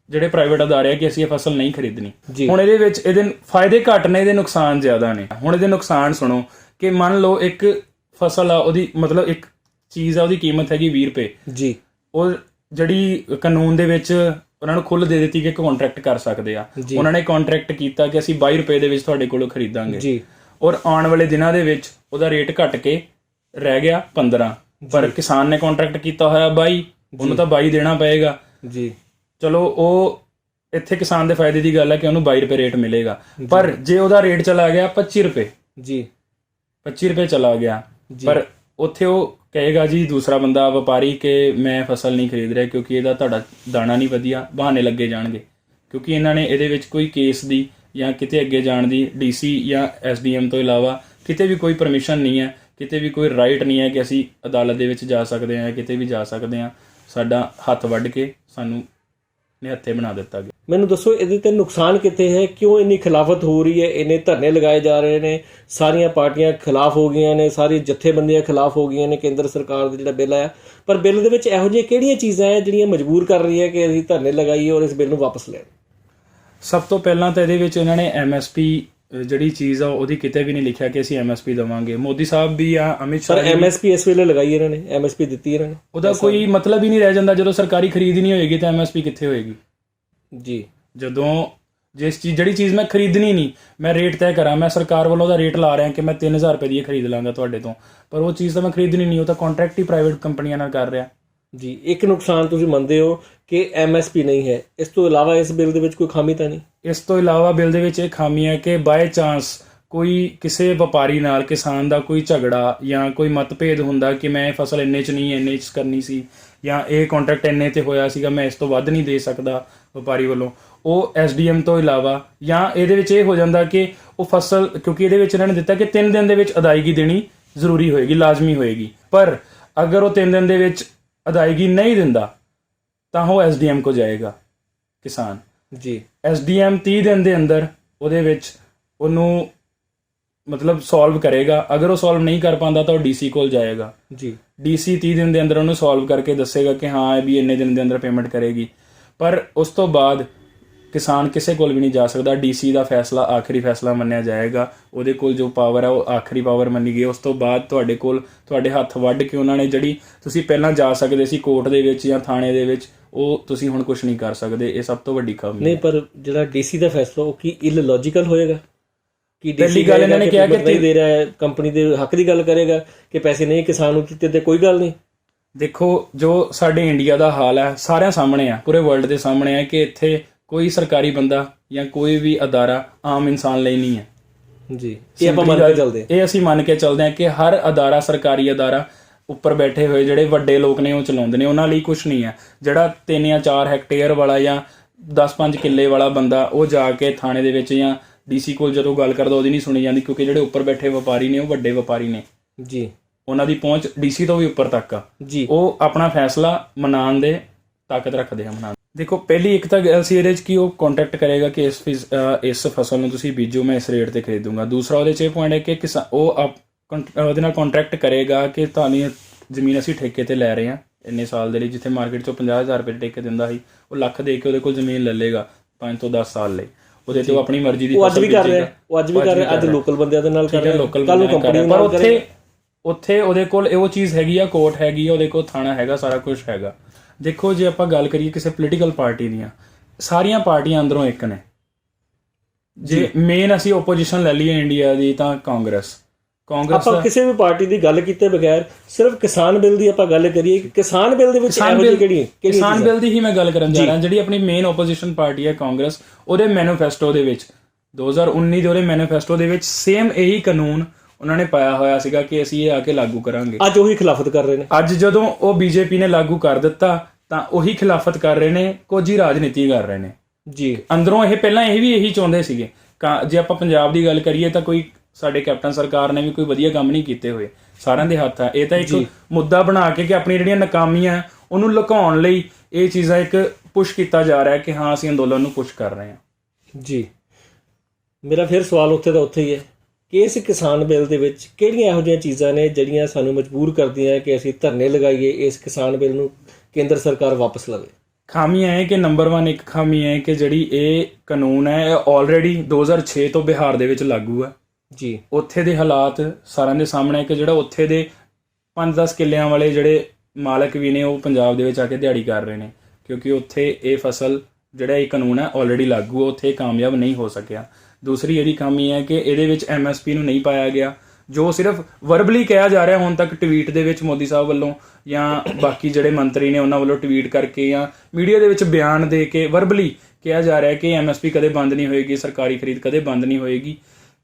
ਜਿਹੜੇ ਪ੍ਰਾਈਵੇਟ ਅਦਾਰੇ ਆ ਕਿ ਅਸੀਂ ਇਹ ਫਸਲ ਨਹੀਂ ਖਰੀਦਣੀ। ਹੁਣ ਇਹਦੇ ਵਿੱਚ ਇਹਦੇ ਫਾਇਦੇ ਘੱਟ ਨੇ, ਇਹਦੇ ਨੁਕਸਾਨ ਜ਼ਿਆਦਾ ਨੇ। ਹੁਣ ਇਹਦੇ ਨੁਕਸਾਨ ਸੁਣੋ ਕਿ ਮੰਨ ਲਓ ਇੱਕ ਫਸਲ ਆ, ਉਹਦੀ ਮਤਲਬ ਇੱਕ ਚੀਜ਼ ਆ, ਉਹਦੀ ਕੀਮਤ ਹੈਗੀ 20 ਰੁਪਏ ਜੀ। ਉਹ ਜਿਹੜੀ ਕਾਨੂੰਨ ਦੇ ਵਿੱਚ ਉਹਨਾਂ ਨੂੰ ਖੁੱਲ੍ਹ ਦੇ ਦਿੱਤੀ ਕਿ ਕੰਟਰੈਕਟ ਕਰ ਸਕਦੇ ਆ। ਉਹਨਾਂ ਨੇ ਕੰਟਰੈਕਟ ਕੀਤਾ ਕਿ ਅਸੀਂ 22 ਰੁਪਏ ਦੇ ਵਿੱਚ ਤੁਹਾਡੇ ਕੋਲੋਂ ਖਰੀਦਾਂਗੇ ਜੀ। ਔਰ ਆਉਣ ਵਾਲੇ ਦਿਨਾਂ ਦੇ ਵਿੱਚ ਉਹਦਾ ਰੇਟ ਘਟ ਕੇ ਰਹਿ ਗਿਆ 15, ਪਰ ਕਿਸਾਨ ਨੇ ਕੰਟਰੈਕਟ ਕੀਤਾ ਹੋਇਆ 22, ਉਹਨੂੰ ਤਾਂ 22 ਦੇਣਾ ਪਏਗਾ ਜੀ। ਚਲੋ ਉਹ ਇੱਥੇ ਕਿਸਾਨ ਦੇ ਫਾਇਦੇ ਦੀ ਗੱਲ ਹੈ ਕਿ ਉਹਨੂੰ 22 ਰੁਪਏ ਰੇਟ ਮਿਲੇਗਾ। ਪਰ ਜੇ ਉਹਦਾ ਰੇਟ ਚਲਾ ਗਿਆ 25 ਰੁਪਏ ਜੀ, 25 ਰੁਪਏ ਚਲਾ ਗਿਆ, ਪਰ ਉੱਥੇ ਉਹ ਕਹੇਗਾ ਜੀ ਦੂਸਰਾ ਬੰਦਾ ਵਪਾਰੀ ਕਿ ਮੈਂ ਫਸਲ ਨਹੀਂ ਖਰੀਦ ਰਿਹਾ ਕਿਉਂਕਿ ਇਹਦਾ ਤੁਹਾਡਾ ਦਾਣਾ ਨਹੀਂ ਵਧੀਆ, ਬਹਾਨੇ ਲੱਗੇ ਜਾਣਗੇ, ਕਿਉਂਕਿ ਇਹਨਾਂ ਨੇ ਇਹਦੇ ਵਿੱਚ ਕੋਈ ਕੇਸ ਦੀ ਜਾਂ ਕਿਤੇ ਅੱਗੇ ਜਾਣ ਦੀ ਡੀਸੀ ਜਾਂ ਐਸਡੀਐਮ ਤੋਂ ਇਲਾਵਾ ਕਿਤੇ ਵੀ ਕੋਈ ਪਰਮਿਸ਼ਨ ਨਹੀਂ ਹੈ, ਕਿਤੇ ਵੀ ਕੋਈ ਰਾਈਟ ਨਹੀਂ ਹੈ ਕਿ ਅਸੀਂ ਅਦਾਲਤ ਦੇ ਵਿੱਚ ਜਾ ਸਕਦੇ ਹਾਂ, ਕਿਤੇ ਵੀ ਜਾ ਸਕਦੇ ਹਾਂ। ਸਾਡਾ ਹੱਥ ਵੱਢ ਕੇ ਸਾਨੂੰ ਨਿਹੱਥੇ ਬਣਾ ਦਿੱਤਾ ਗਿਆ। ਮੈਨੂੰ ਦੱਸੋ ਇਹਦੇ ਤੇ ਨੁਕਸਾਨ ਕਿੱਥੇ ਹੈ? ਕਿਉਂ ਇੰਨੀ ਖਿਲਾਫਤ ਹੋ ਰਹੀ ਹੈ? ਇੰਨੇ ਧਰਨੇ ਲਗਾਏ ਜਾ ਰਹੇ ਨੇ, ਸਾਰੀਆਂ ਪਾਰਟੀਆਂ ਖਿਲਾਫ ਹੋ ਗਈਆਂ ਨੇ, ਸਾਰੀ ਜਥੇਬੰਦੀਆਂ ਖਿਲਾਫ ਹੋ ਗਈਆਂ ਨੇ ਕੇਂਦਰ ਸਰਕਾਰ ਦਾ ਜਿਹੜਾ ਬਿੱਲ ਆਇਆ। ਪਰ ਬਿੱਲ ਦੇ ਵਿੱਚ ਇਹੋ ਜਿਹੀਆਂ ਕਿਹੜੀਆਂ ਚੀਜ਼ਾਂ ਹੈ ਜਿਹੜੀਆਂ ਮਜਬੂਰ ਕਰ ਰਹੀਆਂ ਕਿ ਅਸੀਂ ਧਰਨੇ ਲਗਾਈਏ ਔਰ ਇਸ ਬਿੱਲ ਨੂੰ ਵਾਪਸ ਲੈਣ? ਸਭ ਤੋਂ ਪਹਿਲਾਂ ਤਾਂ ਇਹਦੇ ਵਿੱਚ ਇਹਨਾਂ ਨੇ MSP ਜਿਹੜੀ ਚੀਜ਼ ਆ ਉਹਦੀ ਕਿਤੇ ਵੀ ਨਹੀਂ ਲਿਖਿਆ ਕਿ ਅਸੀਂ MSP ਦੇਵਾਂਗੇ। ਮੋਦੀ ਸਾਹਿਬ ਵੀ ਆ, ਅਮਿਤ ਸ਼ਾਹ ਪਰ MSP ਇਸ ਵੇਲੇ ਲਗਾਈ ਇਹਨਾਂ ਨੇ, MSP ਦਿੱਤੀ ਇਹਨਾਂ ਨੇ। ਉਹਦਾ ਕੋਈ ਮਤਲਬ ਹੀ ਨਹੀਂ ਰਹਿ ਜਾਂਦਾ। ਜਦੋਂ ਸਰਕਾਰੀ ਖਰੀਦ ਹੀ ਨਹੀਂ ਹੋਏਗੀ ਤਾਂ MSP ਕਿੱਥੇ ਹੋਏਗੀ ਜੀ? ਜਦੋਂ ਜਿਹੜੀ ਚੀਜ਼ ਮੈਂ ਖਰੀਦਣੀ ਨਹੀਂ, ਮੈਂ ਰੇਟ ਤੈਅ ਕਰਾਂ, ਮੈਂ ਸਰਕਾਰ ਵੱਲੋਂ ਦਾ ਰੇਟ ਲਾ ਰਿਹਾ ਕਿ ਮੈਂ 3000 ਰੁਪਏ ਦੀ ਖਰੀਦ ਲਾਂਗਾ ਤੁਹਾਡੇ ਤੋਂ, ਪਰ ਉਹ ਚੀਜ਼ ਤਾਂ ਮੈਂ ਖਰੀਦਣੀ ਨਹੀਂ, ਉਹ ਤਾਂ ਕੰਟਰੈਕਟ ਹੀ ਪ੍ਰਾਈਵੇਟ ਕੰਪਨੀਆਂ ਨਾਲ ਕਰ ਰਿਹਾ ਜੀ। ਇੱਕ ਨੁਕਸਾਨ ਤੁਸੀਂ ਮੰਨਦੇ ਹੋ ਕਿ MSP ਨਹੀਂ ਹੈ, ਇਸ ਤੋਂ ਇਲਾਵਾ ਇਸ ਬਿੱਲ ਦੇ ਵਿੱਚ ਕੋਈ ਖਾਮੀ ਤਾਂ ਨਹੀਂ? ਇਸ ਤੋਂ ਇਲਾਵਾ ਬਿੱਲ ਦੇ ਵਿੱਚ ਇਹ ਖਾਮੀ ਹੈ ਕਿ ਬਾਏ ਚਾਂਸ ਕੋਈ ਕਿਸੇ ਵਪਾਰੀ ਨਾਲ ਕਿਸਾਨ ਦਾ ਕੋਈ ਝਗੜਾ ਜਾਂ ਕੋਈ ਮਤਭੇਦ ਹੁੰਦਾ ਕਿ ਮੈਂ ਇਹ ਫਸਲ ਇੰਨੇ 'ਚ ਨਹੀਂ ਇੰਨੇ 'ਚ ਕਰਨੀ ਸੀ, ਜਾਂ ਇਹ ਕੰਟਰੈਕਟ ਇੰਨੇ 'ਤੇ ਹੋਇਆ ਸੀਗਾ, ਮੈਂ ਇਸ ਤੋਂ ਵੱਧ ਨਹੀਂ ਦੇ ਸਕਦਾ ਵਪਾਰੀ ਵੱਲੋਂ, ਉਹ SDM ਤੋਂ ਇਲਾਵਾ, ਜਾਂ ਇਹਦੇ ਵਿੱਚ ਇਹ ਹੋ ਜਾਂਦਾ ਕਿ ਉਹ ਫਸਲ, ਕਿਉਂਕਿ ਇਹਦੇ ਵਿੱਚ ਇਹਨਾਂ ਨੇ ਦਿੱਤਾ ਕਿ 3 ਦਿਨ ਦੇ ਵਿੱਚ ਅਦਾਇਗੀ ਦੇਣੀ ਜ਼ਰੂਰੀ ਹੋਏਗੀ, ਲਾਜ਼ਮੀ ਹੋਏਗੀ, ਪਰ ਅਗਰ ਉਹ 3 ਦਿਨ ਦੇ ਵਿੱਚ ਅਦਾਇਗੀ ਨਹੀਂ ਦਿੰਦਾ ਤਾਂ ਉਹ SDM ਕੋ ਜਾਏਗਾ ਕਿਸਾਨ ਜੀ। SDM 30 ਦਿਨ ਦੇ ਅੰਦਰ ਉਹਦੇ ਵਿੱਚ ਉਹਨੂੰ ਮਤਲਬ ਸੋਲਵ ਕਰੇਗਾ। ਅਗਰ ਉਹ ਸੋਲਵ ਨਹੀਂ ਕਰ ਪਾਉਂਦਾ ਤਾਂ ਉਹ DC ਕੋਲ ਜਾਏਗਾ ਜੀ। DC 30 ਦਿਨ ਦੇ ਅੰਦਰ ਉਹਨੂੰ ਸੋਲਵ ਕਰਕੇ ਦੱਸੇਗਾ ਕਿ ਹਾਂ ਇਹ ਵੀ ਇੰਨੇ ਦਿਨ ਦੇ ਅੰਦਰ ਪੇਮੈਂਟ ਕਰੇਗੀ, ਪਰ ਉਸ ਤੋਂ ਬਾਅਦ ਕਿਸਾਨ ਕਿਸੇ ਕੋਲ ਵੀ ਨਹੀਂ ਜਾ ਸਕਦਾ। DC ਦਾ ਫੈਸਲਾ ਆਖਰੀ ਫੈਸਲਾ ਮੰਨਿਆ ਜਾਏਗਾ, ਉਹਦੇ ਕੋਲ ਜੋ ਪਾਵਰ ਹੈ ਉਹ ਆਖਰੀ ਪਾਵਰ ਮੰਨੀ ਗਈ। ਉਸ ਤੋਂ ਬਾਅਦ ਤੁਹਾਡੇ ਹੱਥ ਵੱਢ ਕੇ ਉਹਨਾਂ ਨੇ ਜਿਹੜੀ ਤੁਸੀਂ ਪਹਿਲਾਂ ਜਾ ਸਕਦੇ ਸੀ ਕੋਰਟ ਦੇ ਵਿੱਚ ਜਾਂ ਥਾਣੇ ਦੇ ਵਿੱਚ, ਉਹ ਤੁਸੀਂ ਹੁਣ ਕੁਝ ਨਹੀਂ ਕਰ ਸਕਦੇ। ਇਹ ਸਭ ਤੋਂ ਵੱਡੀ ਖਾਮੀ ਨਹੀਂ, ਪਰ ਜਿਹੜਾ DC ਦਾ ਫੈਸਲਾ ਉਹ ਕੀ ਇਲੌਜੀਕਲ ਹੋਏਗਾ? ਕਿ ਪਹਿਲੀ ਗੱਲ ਇਹਨਾਂ ਨੇ ਕਿਹਾ ਕਿ ਨਹੀਂ ਦੇ ਰਿਹਾ ਹੈ, ਕੰਪਨੀ ਦੇ ਹੱਕ ਦੀ ਗੱਲ ਕਰੇਗਾ ਕਿ ਪੈਸੇ ਨਹੀਂ ਕਿਸਾਨ ਨੂੰ ਦਿੱਤੇ ਤੇ ਕੋਈ ਗੱਲ ਨਹੀਂ। ਦੇਖੋ, ਜੋ ਸਾਡੇ ਇੰਡੀਆ ਦਾ ਹਾਲ ਹੈ ਸਾਰਿਆਂ ਸਾਹਮਣੇ ਆ, ਪੂਰੇ ਵਰਲਡ ਦੇ ਸਾਹਮਣੇ ਆ ਕਿ ਇੱਥੇ ਕੋਈ ਸਰਕਾਰੀ ਬੰਦਾ ਜਾਂ ਕੋਈ ਵੀ ਅਦਾਰਾ ਆਮ ਇਨਸਾਨ ਲਈ ਨਹੀਂ ਹੈ ਜੀ। ਇਹ ਆਪਾਂ ਮੰਨ ਕੇ ਚੱਲਦੇ, ਇਹ ਅਸੀਂ ਮੰਨ ਕੇ ਚੱਲਦੇ ਹਾਂ ਕਿ ਹਰ ਅਦਾਰਾ, ਸਰਕਾਰੀ ਅਦਾਰਾ ਉੱਪਰ ਬੈਠੇ ਹੋਏ ਜਿਹੜੇ ਵੱਡੇ ਲੋਕ ਨੇ ਉਹ ਚਲਾਉਂਦੇ ਨੇ, ਉਹਨਾਂ ਲਈ ਕੁਝ ਨਹੀਂ ਹੈ। ਜਿਹੜਾ 3 ਜਾਂ 4 ਹੈਕਟੇਅਰ ਵਾਲਾ ਜਾਂ 10-5 ਕਿੱਲੇ ਵਾਲਾ ਬੰਦਾ ਉਹ ਜਾ ਕੇ ਥਾਣੇ ਦੇ ਵਿੱਚ ਜਾਂ DC ਕੋਲ ਜਦੋਂ ਗੱਲ ਕਰਦਾ ਉਹਦੀ ਨਹੀਂ ਸੁਣੀ ਜਾਂਦੀ, ਕਿਉਂਕਿ ਜਿਹੜੇ ਉੱਪਰ ਬੈਠੇ ਵਪਾਰੀ ਨੇ ਉਹ ਵੱਡੇ ਵਪਾਰੀ ਨੇ ਜੀ, ਉਹਨਾਂ ਦੀ ਪਹੁੰਚ DC ਤੋਂ ਵੀ ਉੱਪਰ ਤੱਕ ਆ ਜੀ। ਉਹ ਆਪਣਾ ਫੈਸਲਾ ਮਨਾਉਣ ਦੇ ਤਾਕਤ ਰੱਖਦੇ ਆ। ਦੇਖੋ, ਪਹਿਲੀ ਇੱਕ ਤਾਂ ਗੱਲ ਸੀ ਇਹਦੇ 'ਚ ਕਿ ਉਹ ਕੰਟਰੈਕਟ ਕਰੇਗਾ ਕਿ ਇਸ ਫਸਲ ਨੂੰ ਤੁਸੀਂ ਬੀਜੋ, ਮੈਂ ਇਸ ਰੇਟ ਤੇ ਖਰੀਦੂੰਗਾ। ਦੂਸਰਾ ਉਹਦੇ 'ਚ ਇਹ ਪੁਆਇੰਟ ਹੈ ਕਿ ਉਹ ਉਹਦੇ ਨਾਲ ਕੰਟਰੈਕਟ ਕਰੇਗਾ ਕਿ ਤੁਹਾਨੂੰ ਜ਼ਮੀਨ ਅਸੀਂ ਠੇਕੇ ਤੇ ਲੈ ਰਹੇ ਹਾਂ ਇੰਨੇ ਸਾਲ ਦੇ ਲਈ, ਜਿੱਥੇ ਮਾਰਕੀਟ 'ਚੋਂ 50,000 ਰੁਪਏ ਠੇਕੇ ਦਿੰਦਾ ਸੀ, ਉਹ ਲੱਖ ਦੇ ਕੇ ਉਹਦੇ ਕੋਲ ਜ਼ਮੀਨ ਲੈ ਲੇਗਾ 5 ਤੋਂ 10 ਸਾਲ ਲਈ। ਉਹਦੇ ਤੇ ਉਹ ਆਪਣੀ ਮਰਜ਼ੀ ਦੀ ਅੱਜ ਵੀ ਕਰ ਰਿਹਾ, ਅੱਜ ਲੋਕਲ ਬੰਦਿਆਂ ਦੇ ਨਾਲ ਕਰ ਰਿਹਾ, ਕੱਲ ਨੂੰ ਕੰਪਨੀ ਪਰ ਉੱਥੇ ਉਹਦੇ ਕੋਲ ਉਹ ਚੀਜ਼ ਹੈਗੀ ਆ, ਕੋਰਟ ਹੈਗੀ ਆ, ਉਹਦੇ ਕੋਲ ਥਾਣਾ ਹੈਗਾ, ਸਾਰਾ ਕੁਝ ਹੈਗਾ। ਦੇਖੋ, ਜੇ ਆਪਾਂ ਗੱਲ ਕਰੀਏ ਕਿਸੇ ਪੋਲੀਟੀਕਲ ਪਾਰਟੀ ਦੀਆਂ, ਸਾਰੀਆਂ ਪਾਰਟੀਆਂ ਅੰਦਰੋਂ ਇੱਕ ਨੇ। ਜੇ ਮੇਨ ਅਸੀਂ ਓਪੋਜੀਸ਼ਨ ਲੈ ਲਈਏ ਇੰਡੀਆ ਦੀ ਤਾਂ ਕਾਂਗਰਸ ਆਪਾਂ ਕਿਸੇ ਵੀ ਪਾਰਟੀ ਦੀ ਗੱਲ ਕੀਤੇ ਬਗੈਰ ਸਿਰਫ ਕਿਸਾਨ ਬਿੱਲ ਦੀ ਆਪਾਂ ਗੱਲ ਕਰੀਏ ਕਿ ਕਿਸਾਨ ਬਿੱਲ ਦੇ ਵਿੱਚ ਕਿਸਾਨ ਬਿੱਲ ਦੀ ਹੀ ਮੈਂ ਗੱਲ ਕਰਨ ਜਾ ਰਿਹਾ। ਜਿਹੜੀ ਆਪਣੀ ਮੇਨ ਓਪੋਜੀਸ਼ਨ ਪਾਰਟੀ ਹੈ ਕਾਂਗਰਸ, ਉਹਦੇ ਮੈਨੀਫੈਸਟੋ ਦੇ ਵਿੱਚ 2019 ਦੇ ਉਹਦੇ ਮੈਨੀਫੈਸਟੋ ਦੇ ਵਿੱਚ ਸੇਮ ਇਹੀ ਕਾਨੂੰਨ ਉਹਨਾਂ ਨੇ ਪਾਇਆ ਹੋਇਆ ਸੀਗਾ ਕਿ ਅਸੀਂ ਇਹ ਆ ਕੇ ਲਾਗੂ ਕਰਾਂਗੇ। ਅੱਜ ਉਹੀ ਖਿਲਾਫਤ ਕਰ ਰਹੇ ਨੇ। ਅੱਜ ਜਦੋਂ ਉਹ BJP ਨੇ ਲਾਗੂ ਕਰ ਦਿੱਤਾ ਤਾਂ ਉਹੀ ਖਿਲਾਫਤ ਕਰ ਰਹੇ ਨੇ, ਕੋਝੀ ਰਾਜਨੀਤੀ ਕਰ ਰਹੇ ਨੇ ਜੀ। ਅੰਦਰੋਂ ਇਹ ਪਹਿਲਾਂ ਇਹ ਵੀ ਇਹੀ ਚਾਹੁੰਦੇ ਸੀਗੇ। ਜੇ ਆਪਾਂ ਪੰਜਾਬ ਦੀ ਗੱਲ ਕਰੀਏ ਤਾਂ ਕੋਈ ਸਾਡੇ ਕੈਪਟਨ ਸਰਕਾਰ ਨੇ ਵੀ ਕੋਈ ਵਧੀਆ ਕੰਮ ਨਹੀਂ ਕੀਤੇ ਹੋਏ, ਸਾਰਿਆਂ ਦੇ ਹੱਥ ਆ। ਇਹ ਤਾਂ ਇੱਕ ਮੁੱਦਾ ਬਣਾ ਕੇ ਕਿ ਆਪਣੀ ਜਿਹੜੀਆਂ ਨਾਕਾਮੀਆਂ ਉਹਨੂੰ ਲੁਕਾਉਣ ਲਈ ਇਹ ਚੀਜ਼ਾਂ ਇੱਕ ਪੁਸ਼ ਕੀਤਾ ਜਾ ਰਿਹਾ ਕਿ ਹਾਂ ਅਸੀਂ ਅੰਦੋਲਨ ਨੂੰ ਪੁਸ਼ ਕਰ ਰਹੇ ਹਾਂ ਜੀ। ਮੇਰਾ ਫਿਰ ਸਵਾਲ ਉੱਥੇ ਦਾ ਉੱਥੇ ਹੀ ਹੈ ਕਿ ਇਸ ਕਿਸਾਨ ਬਿੱਲ ਦੇ ਵਿੱਚ ਕਿਹੜੀਆਂ ਇਹੋ ਜਿਹੀਆਂ ਚੀਜ਼ਾਂ ਨੇ ਜਿਹੜੀਆਂ ਸਾਨੂੰ ਮਜਬੂਰ ਕਰਦੀਆਂ ਕਿ ਅਸੀਂ ਧਰਨੇ ਲਗਾਈਏ, ਇਸ ਕਿਸਾਨ ਬਿੱਲ ਨੂੰ ਕੇਂਦਰ ਸਰਕਾਰ ਵਾਪਸ ਲਵੇ? ਖਾਮੀਆਂ ਹੈ ਕਿ ਨੰਬਰ 1 ਇੱਕ ਖਾਮੀ ਹੈ ਕਿ ਜਿਹੜੀ ਇਹ ਕਾਨੂੰਨ ਹੈ ਇਹ ਆਲਰੇਡੀ 2006 ਤੋਂ ਬਿਹਾਰ ਦੇ ਵਿੱਚ ਲਾਗੂ ਹੈ ਜੀ। ਉੱਥੇ ਦੇ ਹਾਲਾਤ ਸਾਰਿਆਂ ਦੇ ਸਾਹਮਣੇ ਹੈ ਕਿ ਜਿਹੜਾ ਉੱਥੇ ਦੇ 5-10 ਕਿੱਲਿਆਂ ਵਾਲੇ ਜਿਹੜੇ ਮਾਲਕ ਵੀ ਨੇ ਉਹ ਪੰਜਾਬ ਦੇ ਵਿੱਚ ਆ ਕੇ ਦਿਹਾੜੀ ਕਰ ਰਹੇ ਨੇ, ਕਿਉਂਕਿ ਉੱਥੇ ਇਹ ਫਸਲ ਜਿਹੜਾ ਇਹ ਕਾਨੂੰਨ ਹੈ ਆਲਰੇਡੀ ਲਾਗੂ ਹੈ, ਉੱਥੇ ਕਾਮਯਾਬ ਨਹੀਂ ਹੋ ਸਕਿਆ। ਦੂਸਰੀ ਇਹਦੀ ਖਾਮੀ ਹੈ ਕਿ ਇਹਦੇ ਵਿੱਚ MSP ਨੂੰ ਨਹੀਂ ਪਾਇਆ ਗਿਆ, ਜੋ ਸਿਰਫ ਵਰਬਲੀ ਕਿਹਾ ਜਾ ਰਿਹਾ ਹੁਣ ਤੱਕ ਟਵੀਟ ਦੇ ਵਿੱਚ ਮੋਦੀ ਸਾਹਿਬ ਵੱਲੋਂ ਜਾਂ ਬਾਕੀ ਜਿਹੜੇ ਮੰਤਰੀ ਨੇ ਉਹਨਾਂ ਵੱਲੋਂ ਟਵੀਟ ਕਰਕੇ ਜਾਂ ਮੀਡੀਆ ਦੇ ਵਿੱਚ ਬਿਆਨ ਦੇ ਕੇ ਵਰਬਲੀ ਕਿਹਾ ਜਾ ਰਿਹਾ ਕਿ MSP ਕਦੇ ਬੰਦ ਨਹੀਂ ਹੋਏਗੀ, ਸਰਕਾਰੀ ਖਰੀਦ ਕਦੇ ਬੰਦ ਨਹੀਂ ਹੋਏਗੀ,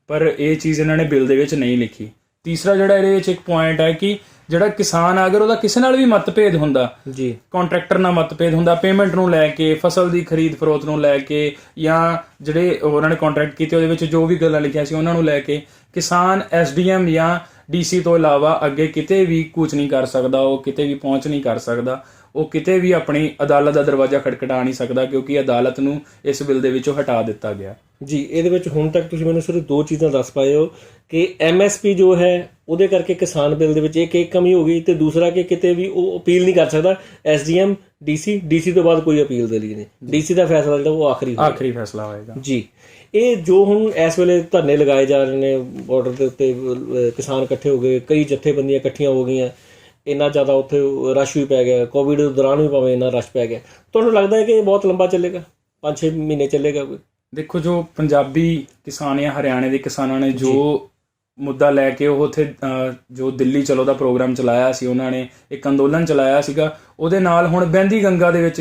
ਪਰ ਇਹ ਚੀਜ਼ ਇਹਨਾਂ ਨੇ ਬਿੱਲ ਦੇ ਵਿੱਚ ਨਹੀਂ ਲਿਖੀ ਤੀਸਰਾ ਜਿਹੜਾ ਇਹਦੇ ਵਿੱਚ ਇੱਕ ਪੁਆਇੰਟ ਹੈ ਕਿ ਜਿਹੜਾ ਕਿਸਾਨ ਆ, ਅਗਰ ਉਹਦਾ ਕਿਸੇ ਨਾਲ ਵੀ ਮਤਭੇਦ ਹੁੰਦਾ, ਜੀ ਕੰਟਰੈਕਟਰ ਨਾਲ ਮਤਭੇਦ ਹੁੰਦਾ ਪੇਮੈਂਟ ਨੂੰ ਲੈ ਕੇ, ਫਸਲ ਦੀ ਖਰੀਦ ਫਰੋਖਤ ਨੂੰ ਲੈ ਕੇ, ਜਾਂ ਜਿਹੜੇ ਉਹਨਾਂ ਨੇ ਕੰਟਰੈਕਟ ਕੀਤੇ ਉਹਦੇ ਵਿੱਚ ਜੋ ਵੀ ਗੱਲਾਂ ਲਿਖੀਆਂ ਸੀ ਉਹਨਾਂ ਨੂੰ ਲੈ ਕੇ, ਕਿਸਾਨ ਐਸਡੀਐਮ ਜਾਂ ਡੀਸੀ ਤੋਂ ਇਲਾਵਾ ਅੱਗੇ ਕਿਤੇ ਵੀ ਕੂਚ ਨਹੀਂ ਕਰ ਸਕਦਾ, ਉਹ ਕਿਤੇ ਵੀ ਪਹੁੰਚ ਨਹੀਂ ਕਰ ਸਕਦਾ, ਉਹ ਕਿਤੇ ਵੀ ਆਪਣੀ ਅਦਾਲਤ ਦਾ ਦਰਵਾਜ਼ਾ ਖਟਖਟਾ ਨਹੀਂ ਸਕਦਾ, ਕਿਉਂਕਿ ਅਦਾਲਤ ਨੂੰ ਇਸ ਬਿੱਲ ਦੇ ਵਿੱਚੋਂ ਹਟਾ ਦਿੱਤਾ ਗਿਆ। ਜੀ ਇਹਦੇ ਵਿੱਚ ਹੁਣ ਤੱਕ ਤੁਸੀਂ ਮੈਨੂੰ ਸਿਰਫ 2 ਚੀਜ਼ਾਂ ਦੱਸ ਪਾਏ ਹੋ ਕਿ ਐਮਐਸਪੀ ਜੋ ਹੈ ਉਹਦੇ ਕਰਕੇ ਕਿਸਾਨ ਬਿੱਲ ਦੇ ਵਿੱਚ ਇੱਕ ਕਮੀ ਹੋ ਗਈ, ਤੇ ਦੂਸਰਾ ਕਿ ਕਿਤੇ ਵੀ ਉਹ ਅਪੀਲ ਨਹੀਂ ਕਰ ਸਕਦਾ, ਐਸਡੀਐਮ ਡੀਸੀ ਤੋਂ ਬਾਅਦ ਕੋਈ ਅਪੀਲ ਦੇ ਲਈ ਨਹੀਂ, ਡੀਸੀ ਦਾ ਫੈਸਲਾ ਜਿਹੜਾ ਉਹ ਆਖਰੀ ਫੈਸਲਾ ਹੋਏਗਾ। ਜੀ ਇਹ ਜੋ ਹੁਣ ਇਸ ਵੇਲੇ ਧਰਨੇ ਲਗਾਏ ਜਾ ਰਹੇ ਨੇ ਬਾਰਡਰ ਦੇ ਉੱਤੇ, ਕਿਸਾਨ ਇਕੱਠੇ ਹੋ ਗਏ, ਕਈ ਜਥੇਬੰਦੀਆਂ ਇਕੱਠੀਆਂ ਹੋ ਗਈਆਂ, ਇੰਨਾ ਜ਼ਿਆਦਾ ਉੱਥੇ ਰਸ਼ ਵੀ ਪੈ ਗਿਆ, ਕੋਵਿਡ ਦੌਰਾਨ ਵੀ ਭਾਵੇਂ ਇੰਨਾ ਰਸ਼ ਪੈ ਗਿਆ, ਤੁਹਾਨੂੰ ਲੱਗਦਾ ਹੈ ਕਿ ਇਹ ਬਹੁਤ ਲੰਬਾ ਚੱਲੇਗਾ, 5-6 ਮਹੀਨੇ ਚੱਲੇਗਾ ਕੋਈ? ਦੇਖੋ, ਜੋ ਪੰਜਾਬੀ ਕਿਸਾਨ ਜਾਂ ਹਰਿਆਣੇ ਦੇ ਕਿਸਾਨਾਂ ਨੇ ਜੋ ਮੁੱਦਾ ਲੈ ਕੇ ਉਹ ਉੱਥੇ ਜੋ ਦਿੱਲੀ ਚਲੋ ਦਾ ਪ੍ਰੋਗਰਾਮ ਚਲਾਇਆ ਸੀ, ਉਹਨਾਂ ਨੇ ਇੱਕ ਅੰਦੋਲਨ ਚਲਾਇਆ ਸੀਗਾ, ਉਹਦੇ ਨਾਲ ਹੁਣ ਬਹਿੰਦੀ ਗੰਗਾ ਦੇ ਵਿੱਚ,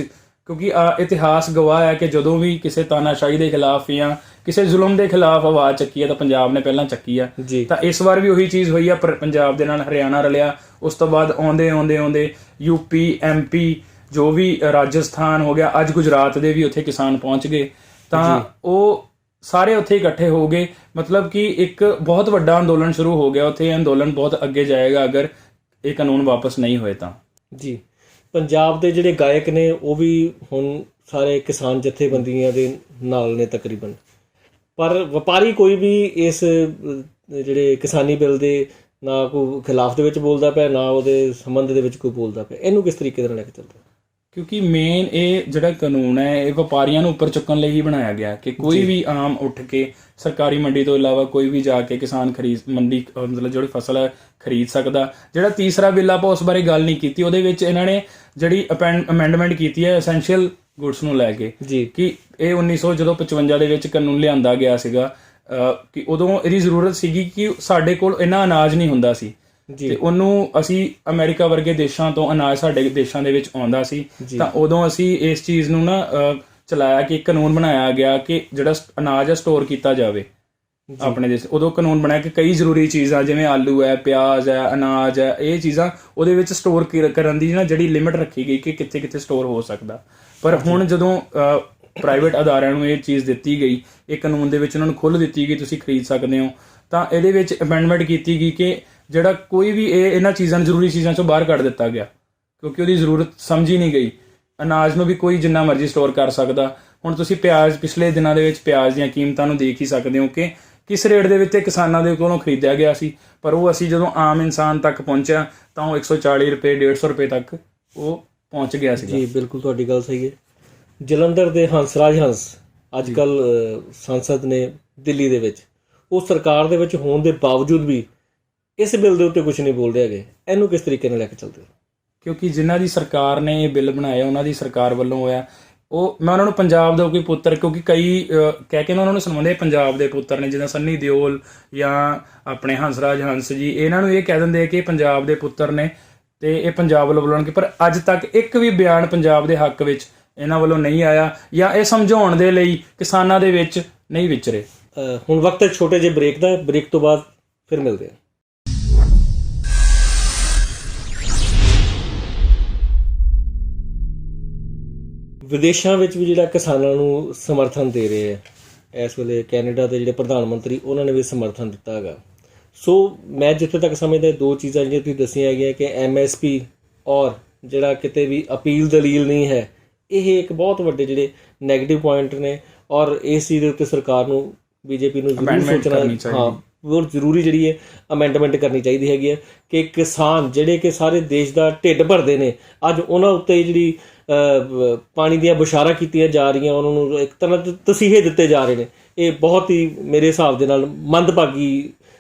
ਕਿਉਂਕਿ ਇਤਿਹਾਸ ਗਵਾਹ ਹੈ ਕਿ ਜਦੋਂ ਵੀ ਕਿਸੇ ਤਾਨਾਸ਼ਾਹੀ ਦੇ ਖਿਲਾਫ ਜਾਂ ਕਿਸੇ ਜ਼ੁਲਮ ਦੇ ਖਿਲਾਫ ਆਵਾਜ਼ ਚੱਕੀ ਹੈ ਤਾਂ ਪੰਜਾਬ ਨੇ ਪਹਿਲਾਂ ਚੱਕੀ ਆ। ਤਾਂ ਇਸ ਵਾਰ ਵੀ ਉਹੀ ਚੀਜ਼ ਹੋਈ ਆ, ਪੰਜਾਬ ਦੇ ਨਾਲ ਹਰਿਆਣਾ ਰਲਿਆ, ਉਸ ਤੋਂ ਬਾਅਦ ਆਉਂਦੇ ਯੂਪੀ, ਐਮਪੀ, ਜੋ ਵੀ ਰਾਜਸਥਾਨ ਹੋ ਗਿਆ, ਅੱਜ ਗੁਜਰਾਤ ਦੇ ਵੀ ਉੱਥੇ ਕਿਸਾਨ ਪਹੁੰਚ ਗਏ, ਤਾਂ ਉਹ ਸਾਰੇ ਉੱਥੇ ਇਕੱਠੇ ਹੋ ਗਏ। ਮਤਲਬ ਕਿ ਇੱਕ ਬਹੁਤ ਵੱਡਾ ਅੰਦੋਲਨ ਸ਼ੁਰੂ ਹੋ ਗਿਆ ਉੱਥੇ। ਇਹ ਅੰਦੋਲਨ ਬਹੁਤ ਅੱਗੇ ਜਾਏਗਾ ਅਗਰ ਇਹ ਕਾਨੂੰਨ ਵਾਪਸ ਨਹੀਂ ਹੋਏ ਤਾਂ। ਜੀ ਪੰਜਾਬ ਦੇ ਜਿਹੜੇ ਗਾਇਕ ਨੇ ਉਹ ਵੀ ਹੁਣ ਸਾਰੇ ਕਿਸਾਨ ਜਥੇਬੰਦੀਆਂ ਦੇ ਨਾਲ ਨੇ ਤਕਰੀਬਨ, ਪਰ ਵਪਾਰੀ ਕੋਈ ਵੀ ਇਸ ਜਿਹੜੇ ਕਿਸਾਨੀ ਬਿੱਲ ਦੇ ਨਾ ਕੋਈ ਖਿਲਾਫ ਦੇ ਵਿੱਚ ਬੋਲਦਾ ਪਿਆ, ਨਾ ਉਹਦੇ ਸੰਬੰਧ ਦੇ ਵਿੱਚ ਕੋਈ ਬੋਲਦਾ ਪਿਆ। ਇਹਨੂੰ ਕਿਸ ਤਰੀਕੇ ਨਾਲ ਲੈ ਕੇ ਚੱਲਦਾ? ਕਿਉਂਕਿ ਮੇਨ ਇਹ ਜਿਹੜਾ ਕਾਨੂੰਨ ਹੈ ਇਹ ਵਪਾਰੀਆਂ ਨੂੰ ਉੱਪਰ ਚੁੱਕਣ ਲਈ ਹੀ ਬਣਾਇਆ ਗਿਆ ਕਿ ਕੋਈ ਵੀ ਆਮ ਉੱਠ ਕੇ ਸਰਕਾਰੀ ਮੰਡੀ ਤੋਂ ਇਲਾਵਾ ਕੋਈ ਵੀ ਜਾ ਕੇ ਕਿਸਾਨ ਮੰਡੀ ਮਤਲਬ ਜਿਹੜੀ ਫਸਲ ਹੈ ਖਰੀਦ ਸਕਦਾ। ਜਿਹੜਾ ਤੀਸਰਾ ਬਿੱਲ ਆਪਾਂ ਉਸ ਬਾਰੇ ਗੱਲ ਨਹੀਂ ਕੀਤੀ, ਉਹਦੇ ਵਿੱਚ ਇਹਨਾਂ ਨੇ ਜਿਹੜੀ ਅਮੈਂਡਮੈਂਟ ਕੀਤੀ ਹੈ ਐਸੈਂਸ਼ੀਅਲ ਗੁੱਡਸ ਨੂੰ ਲੈ ਕੇ, ਕਿ ਇਹ 1955 ਦੇ ਵਿੱਚ ਕਾਨੂੰਨ ਲਿਆਂਦਾ ਗਿਆ ਸੀਗਾ ਕਿ ਉਦੋਂ ਇਹਦੀ ਜ਼ਰੂਰਤ ਸੀਗੀ ਕਿ ਸਾਡੇ ਕੋਲ ਇੰਨਾ ਅਨਾਜ ਨਹੀਂ ਹੁੰਦਾ ਸੀ, ਤੇ ਉਹਨੂੰ ਅਸੀਂ ਅਮਰੀਕਾ ਵਰਗੇ ਦੇਸ਼ਾਂ ਤੋਂ ਅਨਾਜ ਸਾਡੇ ਦੇਸ਼ਾਂ ਦੇ ਵਿੱਚ ਆਉਂਦਾ ਸੀ, ਤਾਂ ਉਦੋਂ ਅਸੀਂ ਇਸ ਚੀਜ਼ ਨੂੰ ਨਾ ਚਲਾਇਆ ਕਿ ਕਾਨੂੰਨ ਬਣਾਇਆ ਗਿਆ ਕਿ ਜਿਹੜਾ ਅਨਾਜ ਹੈ ਸਟੋਰ ਕੀਤਾ ਜਾਵੇ ਆਪਣੇ ਦੇਸ਼। ਉਦੋਂ ਕਾਨੂੰਨ ਬਣਾਇਆ ਕਿ ਕਈ ਜ਼ਰੂਰੀ ਚੀਜ਼ਾਂ ਜਿਵੇਂ ਆਲੂ ਹੈ, ਪਿਆਜ਼ ਹੈ, ਅਨਾਜ ਹੈ, ਇਹ ਚੀਜ਼ਾਂ ਉਹਦੇ ਵਿੱਚ ਸਟੋਰ ਕਰਨ ਦੀ ਨਾ ਜਿਹੜੀ ਲਿਮਿਟ ਰੱਖੀ ਗਈ ਕਿ ਕਿੱਥੇ ਕਿੱਥੇ ਸਟੋਰ ਹੋ ਸਕਦਾ। ਪਰ ਹੁਣ ਜਦੋਂ ਪ੍ਰਾਈਵੇਟ ਅਦਾਰਿਆਂ ਨੂੰ ਇਹ ਚੀਜ਼ ਦਿੱਤੀ ਗਈ, ਇਹ ਕਾਨੂੰਨ ਦੇ ਵਿੱਚ ਉਹਨਾਂ ਨੂੰ ਖੁੱਲ੍ਹ ਦਿੱਤੀ ਗਈ ਤੁਸੀਂ ਖਰੀਦ ਸਕਦੇ ਹੋ, ਤਾਂ ਇਹਦੇ ਵਿੱਚ ਅਮੈਂਡਮੈਂਟ ਕੀਤੀ ਗਈ ਕਿ ਜਿਹੜਾ ਕੋਈ ਵੀ ਇਹਨਾਂ ਚੀਜ਼ਾਂ ਜ਼ਰੂਰੀ ਚੀਜ਼ਾਂ ਚੋਂ ਬਾਹਰ ਕੱਢ ਦਿੱਤਾ ਗਿਆ, ਕਿਉਂਕਿ ਉਹਦੀ ਜ਼ਰੂਰਤ ਸਮਝੀ ਨਹੀਂ ਗਈ। ਅਨਾਜ ਨੂੰ ਵੀ ਕੋਈ ਜਿੰਨਾ ਮਰਜ਼ੀ ਸਟੋਰ ਕਰ ਸਕਦਾ। ਹੁਣ ਤੁਸੀਂ ਪਿਆਜ਼, ਪਿਛਲੇ ਦਿਨਾਂ ਦੇ ਵਿੱਚ ਪਿਆਜ਼ ਦੀਆਂ ਕੀਮਤਾਂ ਨੂੰ ਦੇਖ ਹੀ ਸਕਦੇ ਹੋ ਕਿ ਕਿਸ ਰੇਟ ਦੇ ਵਿੱਚ ਕਿਸਾਨਾਂ ਦੇ ਕੋਲੋਂ ਖਰੀਦਿਆ ਗਿਆ ਸੀ, ਪਰ ਉਹ ਅਸੀਂ ਜਦੋਂ ਆਮ ਇਨਸਾਨ ਤੱਕ ਪਹੁੰਚਿਆ ਤਾਂ ਉਹ 140 ਰੁਪਏ 150 ਰੁਪਏ ਤੱਕ ਉਹ ਪਹੁੰਚ ਗਿਆ ਸੀ। ਜੀ ਬਿਲਕੁਲ ਤੁਹਾਡੀ ਗੱਲ ਸਹੀ ਹੈ। ਜਲੰਧਰ ਦੇ ਹੰਸਰਾਜ ਹੰਸ ਅੱਜ ਕੱਲ ਸੰਸਦ ਨੇ ਦਿੱਲੀ ਦੇ ਵਿੱਚ, ਉਹ ਸਰਕਾਰ ਦੇ ਵਿੱਚ ਹੋਣ ਦੇ ਬਾਵਜੂਦ ਵੀ ਇਸ ਬਿੱਲ ਦੇ ਉੱਤੇ ਕੁਝ ਨਹੀਂ ਬੋਲ ਰਹੇ ਹੈਗੇ। ਇਹਨੂੰ ਕਿਸ ਤਰੀਕੇ ਨਾਲ ਲੈ ਕੇ ਚੱਲਦੇ ਹੋ? ਕਿਉਂਕਿ ਜਿਨ੍ਹਾਂ ਦੀ ਸਰਕਾਰ ਨੇ ਇਹ ਬਿੱਲ ਬਣਾਇਆ ਉਹਨਾਂ ਦੀ ਸਰਕਾਰ ਵੱਲੋਂ ਹੋਇਆ, ਉਹ ਮੈਂ ਉਹਨਾਂ ਨੂੰ ਪੰਜਾਬ ਦਾ ਕੋਈ ਪੁੱਤਰ, ਕਿਉਂਕਿ ਕਈ ਕਹਿ ਕੇ ਮੈਂ ਉਹਨਾਂ ਨੂੰ ਸੁਣਾਉਂਦੇ ਪੰਜਾਬ ਦੇ ਪੁੱਤਰ ਨੇ, ਜਿੱਦਾਂ ਸੰਨੀ ਦਿਓਲ ਜਾਂ ਆਪਣੇ ਹੰਸਰਾਜ ਹੰਸ ਜੀ, ਇਹਨਾਂ ਨੂੰ ਇਹ ਕਹਿ ਦਿੰਦੇ ਕਿ ਪੰਜਾਬ ਦੇ ਪੁੱਤਰ ਨੇ ਤੇ ਇਹ ਪੰਜਾਬ ਵੱਲੋਂ ਬੋਲਣਗੇ, ਪਰ ਅੱਜ ਤੱਕ ਇੱਕ ਵੀ ਬਿਆਨ ਪੰਜਾਬ ਦੇ ਹੱਕ ਵਿੱਚ ਇਹਨਾਂ ਵੱਲੋਂ ਨਹੀਂ ਆਇਆ ਜਾਂ ਇਹ ਸਮਝਾਉਣ ਦੇ ਲਈ ਕਿਸਾਨਾਂ ਦੇ ਵਿੱਚ ਨਹੀਂ ਵਿਚਰੇ। ਹੁਣ ਵਕਤ ਹੈ ਛੋਟੇ ਜਿਹੇ ਬ੍ਰੇਕ ਦਾ, ਬ੍ਰੇਕ ਤੋਂ ਬਾਅਦ ਫਿਰ ਮਿਲਦੇ ਹਾਂ। ਵਿਦੇਸ਼ਾਂ ਵਿੱਚ ਵੀ ਜਿਹੜਾ ਕਿਸਾਨਾਂ ਨੂੰ ਸਮਰਥਨ ਦੇ ਰਹੇ ਹੈ ਇਸ ਵੇਲੇ, ਕੈਨੇਡਾ ਦੇ ਜਿਹੜੇ ਪ੍ਰਧਾਨ ਮੰਤਰੀ ਉਹਨਾਂ ਨੇ ਵੀ ਸਮਰਥਨ ਦਿੱਤਾ ਹੈਗਾ। ਸੋ ਮੈਂ ਜਿੱਥੇ ਤੱਕ ਸਮਝਦਾ 2 ਚੀਜ਼ਾਂ ਜਿਹੜੀਆਂ ਤੁਸੀਂ ਦੱਸੀਆਂ ਹੈਗੀਆਂ ਕਿ ਐਮਐਸਪੀ ਔਰ ਜਿਹੜਾ ਕਿਤੇ ਵੀ ਅਪੀਲ ਦਲੀਲ ਨਹੀਂ ਹੈ, ਇਹ ਇੱਕ ਬਹੁਤ ਵੱਡੇ ਜਿਹੜੇ ਨੈਗੇਟਿਵ ਪੁਆਇੰਟ ਨੇ, ਔਰ ਇਸ ਚੀਜ਼ ਦੇ ਉੱਤੇ ਸਰਕਾਰ ਨੂੰ, ਬੀਜੇਪੀ ਨੂੰ ਜ਼ਰੂਰ ਸੋਚਣਾ, ਹਾਂ ਬਹੁਤ ਜ਼ਰੂਰੀ ਜਿਹੜੀ ਹੈ ਅਮੈਂਡਮੈਂਟ ਕਰਨੀ ਚਾਹੀਦੀ ਹੈਗੀ ਹੈ ਕਿ ਕਿਸਾਨ ਜਿਹੜੇ ਕਿ ਸਾਰੇ ਦੇਸ਼ ਦਾ ਢਿੱਡ ਭਰਦੇ ਨੇ, ਅੱਜ ਉਹਨਾਂ ਉੱਤੇ ਜਿਹੜੀ ਪਾਣੀ ਦੀਆਂ ਬੁਸ਼ਾਰਾਂ ਕੀਤੀਆਂ ਜਾ ਰਹੀਆਂ, ਉਹਨਾਂ ਨੂੰ ਇੱਕ ਤਰ੍ਹਾਂ ਦੇ ਤਸੀਹੇ ਦਿੱਤੇ ਜਾ ਰਹੇ ਨੇ, ਇਹ ਬਹੁਤ ਹੀ ਮੇਰੇ ਹਿਸਾਬ ਦੇ ਨਾਲ ਮੰਦਭਾਗੀ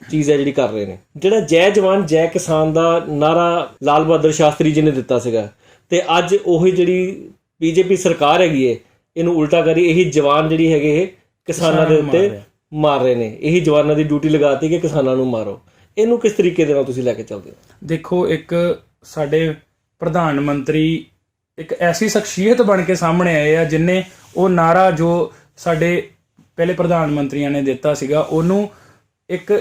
ਚੀਜ਼ ਹੈ ਜਿਹੜੀ ਕਰ ਰਹੇ ਨੇ। ਜਿਹੜਾ ਜੈ ਜਵਾਨ ਜੈ ਕਿਸਾਨ ਦਾ ਨਾਰਾ ਲਾਲ ਬਹਾਦਰ ਸ਼ਾਸਤਰੀ ਜੀ ਨੇ ਦਿੱਤਾ ਸੀਗਾ, ਤੇ ਅੱਜ ਉਹੀ ਜਿਹੜੀ ਬੀਜੇਪੀ ਸਰਕਾਰ ਹੈਗੀ ਹੈ ਇਹਨੂੰ ਉਲਟਾ ਕਰੀ, ਇਹੀ ਜਵਾਨ ਜਿਹੜੀ ਹੈਗੇ ਇਹ ਕਿਸਾਨਾਂ ਦੇ ਉੱਤੇ ਮਾਰ ਰਹੇ ਨੇ, ਇਹੀ ਜਵਾਨਾਂ ਦੀ ਡਿਊਟੀ ਲਗਾਤੀ ਕਿ ਕਿਸਾਨਾਂ ਨੂੰ ਮਾਰੋ। ਇਹਨੂੰ ਕਿਸ ਤਰੀਕੇ ਦੇ ਨਾਲ ਤੁਸੀਂ ਲੈ ਕੇ ਚੱਲਦੇ ਹੋ? ਦੇਖੋ, ਇੱਕ ਸਾਡੇ ਪ੍ਰਧਾਨ ਮੰਤਰੀ ਇੱਕ ਐਸੀ ਸ਼ਖਸੀਅਤ ਬਣ ਕੇ ਸਾਹਮਣੇ ਆਏ ਆ ਜਿਨਨੇ ਉਹ ਨਾਰਾ ਜੋ ਸਾਡੇ ਪਹਿਲੇ ਪ੍ਰਧਾਨ ਮੰਤਰੀਆਂ ਨੇ ਦਿੱਤਾ ਸੀਗਾ ਉਹਨੂੰ ਇੱਕ